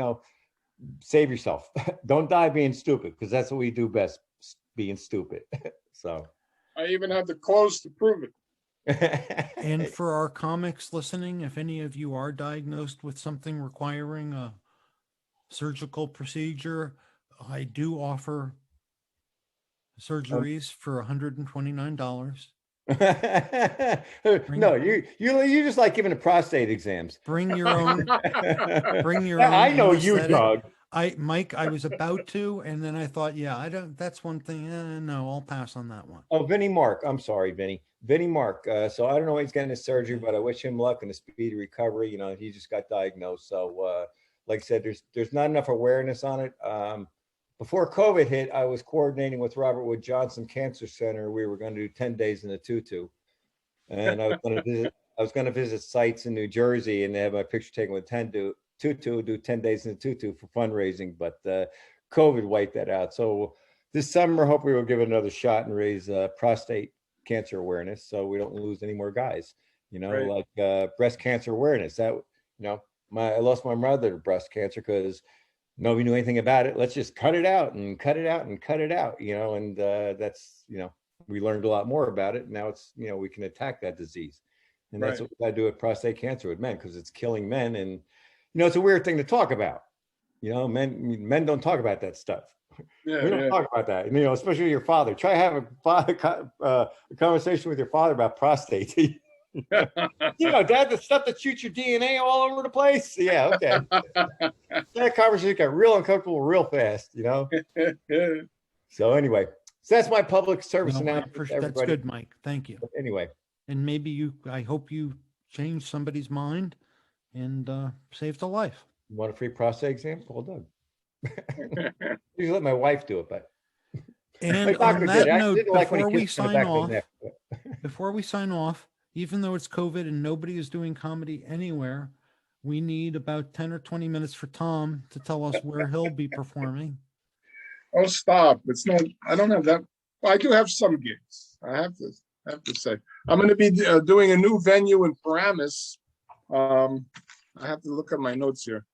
save yourself. Don't die being stupid because that's what we do best, being stupid. So I even have the clothes to prove it. And for our comics listening, if any of you are diagnosed with something requiring a surgical procedure, I do offer surgeries for $129. No, you just like giving the prostate exams. Bring your own. Bring your own. I know you, anesthetic. Doug. Mike, I was about to, and then I thought, that's one thing. No, I'll pass on that one. Oh, Vinny Mark. I'm sorry, Vinny Mark. So I don't know when he's getting his surgery, but I wish him luck and a speedy recovery. He just got diagnosed. So, like I said, there's not enough awareness on it. Before COVID hit, I was coordinating with Robert Wood Johnson Cancer Center. We were going to do 10 days in a tutu, and I was going to visit sites in New Jersey and have my picture taken with tutu, do 10 days in a tutu for fundraising, but COVID wiped that out. So this summer, hopefully we'll give it another shot and raise prostate cancer awareness so we don't lose any more guys, like breast cancer awareness. That, I lost my mother to breast cancer because nobody knew anything about it. Let's just cut it out and cut it out and cut it out, and that's, we learned a lot more about it. Now it's, we can attack that disease. And that's what we got to do with prostate cancer with men because it's killing men. And, it's a weird thing to talk about. Men don't talk about that stuff. Yeah, we don't talk about that. Especially your father. Try to have a conversation with your father about prostate. Dad, the stuff that shoots your DNA all over the place. Yeah, okay. That conversation got real uncomfortable real fast. So anyway, so that's my public service announcement. That's good, Mike. Thank you. But anyway, and maybe I hope you change somebody's mind and saved a life. You want a free prostate exam? Call Doug. Usually let my wife do it, but. And on that note, before we sign off, even though it's COVID and nobody is doing comedy anywhere, we need about 10 or 20 minutes for Tom to tell us where he'll be performing. Oh, stop. It's not, I don't have that. Well, I do have some gigs. I have to say. I'm going to be doing a new venue in Paramus. I have to look at my notes here.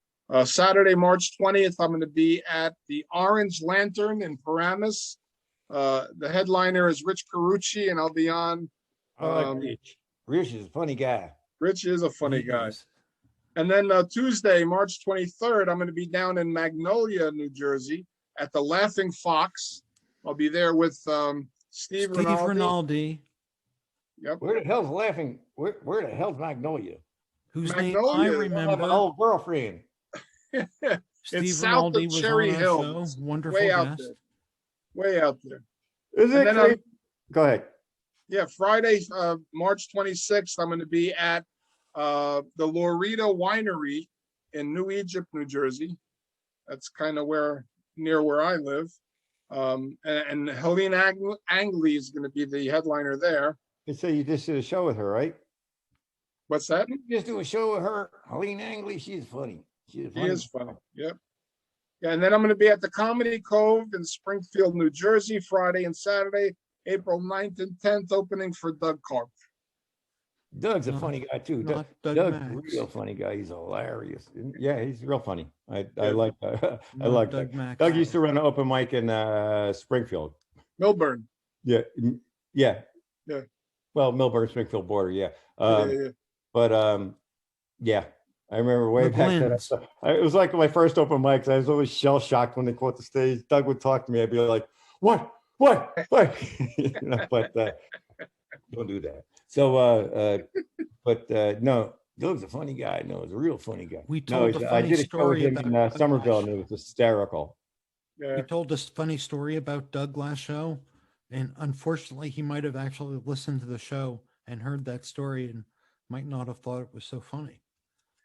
Saturday, March 20th, I'm going to be at the Orange Lantern in Paramus. The headliner is Rich Carucci, and I'll be on. I like Rich. Rich is a funny guy. Rich is a funny guy. And then Tuesday, March 23rd, I'm going to be down in Magnolia, New Jersey at the Laughing Fox. I'll be there with Steve Rinaldi. Yep. Where the hell's Laughing? Where the hell's Magnolia? Whose name I remember. My old girlfriend. It's south of Cherry Hill. Wonderful way out there. Way out there. Is it? Then, go ahead. Yeah, Friday, March 26th, I'm going to be at the Lorita Winery in New Egypt, New Jersey. That's kind of near where I live. And Helene Angley is going to be the headliner there. And so you just did a show with her, right? What's that? You just do a show with her. Helene Angley, she's funny. She is funny. Yep. Yeah, and then I'm going to be at the Comedy Cove in Springfield, New Jersey, Friday and Saturday, April 9th and 10th, opening for Doug Karp. Doug's a Not- funny guy too. not Doug Doug's a Max. real funny guy. He's hilarious. Yeah, he's real funny. I Yeah. like I Not like Doug Doug. Max. Doug used to run an open mic in Springfield. Milburn. Yeah, yeah. Yeah. Well, Millburn, Springfield border. Yeah. Yeah. But yeah. I remember way back then. McGlynn's. It was like my first open mics. I was always shell shocked when they caught the stage. Doug would talk to me. I'd be like, "What? You know, but don't do that." So, no, Doug's a funny guy. No, he's a real funny guy. We told a I funny did a show with story him about in Doug Somerville, last and it was hysterical. Yeah. We told this funny story about Doug last show, and unfortunately, he might have actually listened to the show and heard that story and might not have thought it was so funny.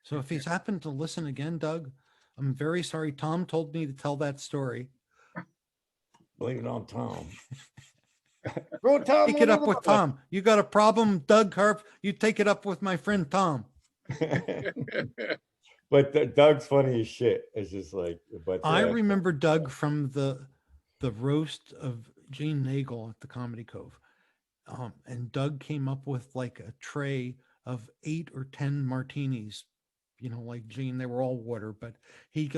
So if he's happened to listen again, Doug, I'm very sorry. Tom told me to tell that story. Blame it on Tom. Bro, Tom, Take it up with Tom. You got a problem, Doug Harp? You take it up with my friend Tom. But Doug's funny as shit. It's just like, but I remember Doug from the roast of Gene Nagel at the Comedy Cove. And Doug came up with like a tray of 8 or 10 martinis, you know, like Gene, they were all water, but he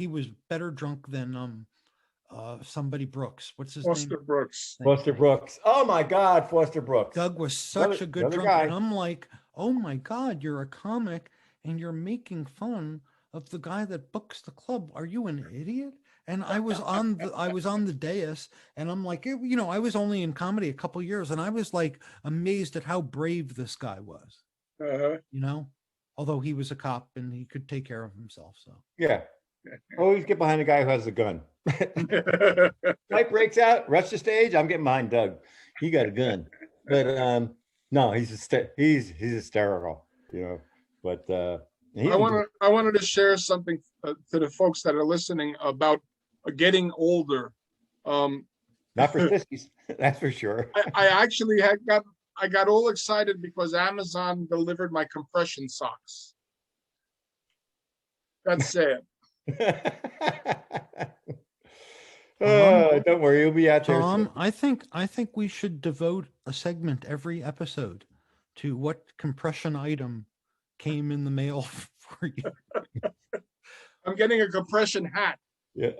was better drunk than somebody Brooks. What's his Foster name? Brooks. Foster Brooks. Oh my God, Foster Brooks. Doug was such a good another drunk. guy. And I'm like, oh my God, you're a comic and you're making fun of the guy that books the club. Are you an idiot? And I was on the dais, and I'm like, you know, I was only in comedy a couple years, and I was like amazed at how brave this guy was. Uh-huh. You know, although he was a cop and he could take care of himself. So Yeah. Always get behind the guy who has the gun. Fight breaks out, rush the stage. I'm getting behind Doug. He got a gun. But no, he's hysterical, you know. But I wanted to share something to the folks that are listening about getting older. not for sissies, that's for sure. I actually I got all excited because Amazon delivered my compression socks. That's sad. Don't worry, you'll be out there. Tom, I think we should devote a segment every episode to what compression item came in the mail for you. I'm getting a compression hat. Yeah.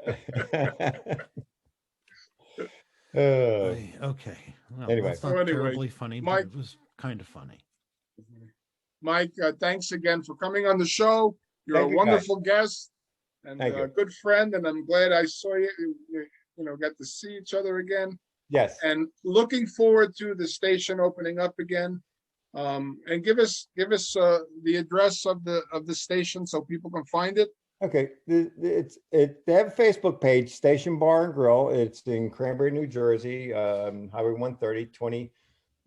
Okay. Well, Anyway. that's not So anyway, terribly funny, but Mike- it was kind of funny. Mike, thanks again for coming on the show. You're Thank a you, wonderful guest and Thank a you. good friend, and I'm glad I saw you. You know, got to see each other again, Yes. and looking forward to the station opening up again. And give us the address of the station so people can find it. Okay, they have a Facebook page, Station Bar and Grill. It's in Cranberry, New Jersey, Highway 130,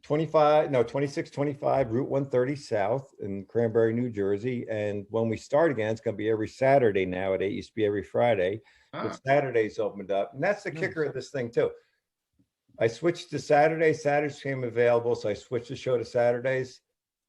2625 Route 130 South in Cranberry, New Jersey. And when we start again, it's going to be every Saturday now. It used to be every Friday, but Saturdays opened up. And that's the kicker of this thing too. I switched to Saturdays. Saturdays became available, so I switched the show to Saturdays.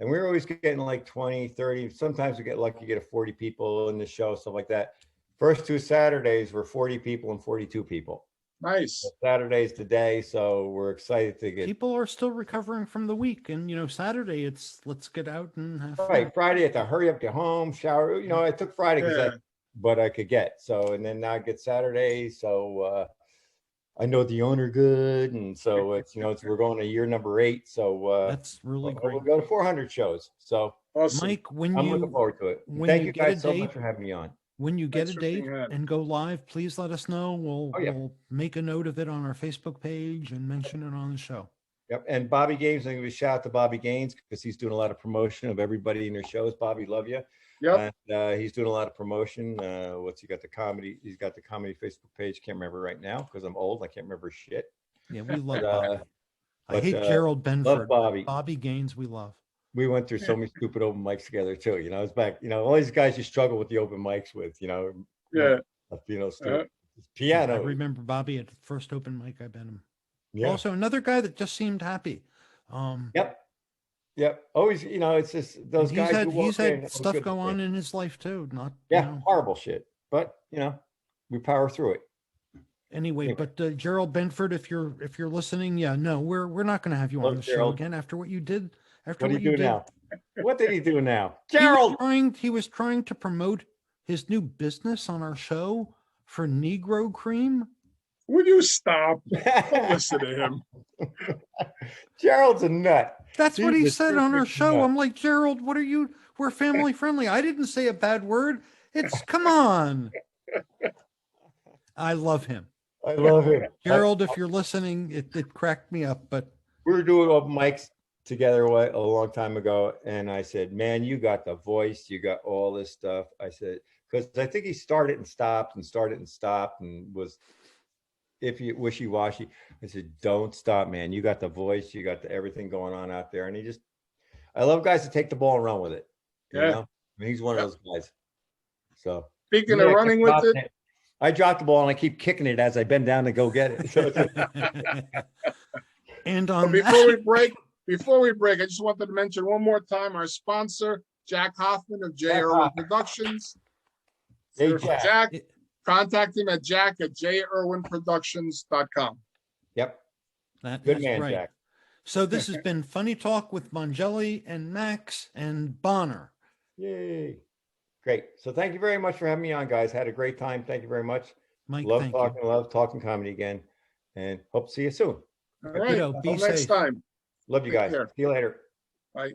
And we were always getting like 20, 30. Sometimes we get lucky, get a 40 people in the show, stuff like that. First 2 Saturdays were 40 people and 42 people. Nice. Saturday's today, so we're excited to get. People are still recovering from the week, and you know, Saturday it's let's get out and have fun. Right, Friday, I have to hurry up, get home, shower. You know, I took Friday because Yeah. that's what I could get. So, and then now I get Saturday. So I know the owner good, and so it's we're going to year number 8. So That's really we'll great. go to 400 shows. So Awesome. Mike, when I'm looking you forward to it. when Thank you you get a guys so date- much for having me on. when you get Thanks a for date being on. and go live, please let us know. We'll Oh, yeah. we'll make a note of it on our Facebook page and mention it on the show. Yep. And Bobby Gaines, I'm going to give a shout out to Bobby Gaines because he's doing a lot of promotion of everybody in their shows. Bobby, love you. Yep. And he's doing a lot of promotion. He's got the comedy Facebook page. Can't remember right now because I'm old. I can't remember shit. Yeah, we love But, Bobby. I but, hate Gerald Love Benford. Bobby. Bobby Gaines, we love. We went through so many stupid open mics together too. It's back. All these guys you struggle with the open mics with. Yeah. Stupid. I Piano. remember Bobby at the first open mic I bet him. Yeah. Also, another guy that just seemed happy. Yep. Always. It's just those guys. He's who walk had in, stuff good go to on see. in his life too. Not Yeah. Horrible shit. but we power through it. Anyway, Anyway. but Gerald Benford, if you're listening, yeah, no, we're not going to have you on Love the show Gerald. again after what you did. After What do you do did. now? What did he do now? He was Gerald! he was trying to promote his new business on our show for Negro Cream. Would you stop? Don't listen to him. Gerald's a nut. That's what he He's a said on our perfect show. nut. I'm like, Gerald, what are you? We're family friendly. I didn't say a bad word. It's come on. I love him. I love him. Gerald, if you're listening, it cracked me up, but We were doing open mics together a long time ago, and I said, man, you got the voice, you got all this stuff. I said, because I think he started and stopped and was wishy-washy. I said, don't stop, man. You got the voice, you got everything going on out there. And I love guys that take the ball and run with it. You know? I mean, he's one of those guys. So Speaking of running with it, I dropped the ball and I keep kicking it as I bend down to go get it. So and on before we break, I just wanted to mention one more time our sponsor, Jack Hoffman of J. Irwin Productions. Hey, Jack, contact him at jack@jirwinproductions.com. Yep. That's Good man, right. Jack. So this has been Funny Talk with Mongelli and Max and Bonner. Yay. Great. So thank you very much for having me on, guys. Had a great time. Thank you very much. Mike, Love thank talking, you. love talking comedy again. And hope to see you soon. All right. Be Until next safe. time. Love you Take guys. care. See you later. Bye.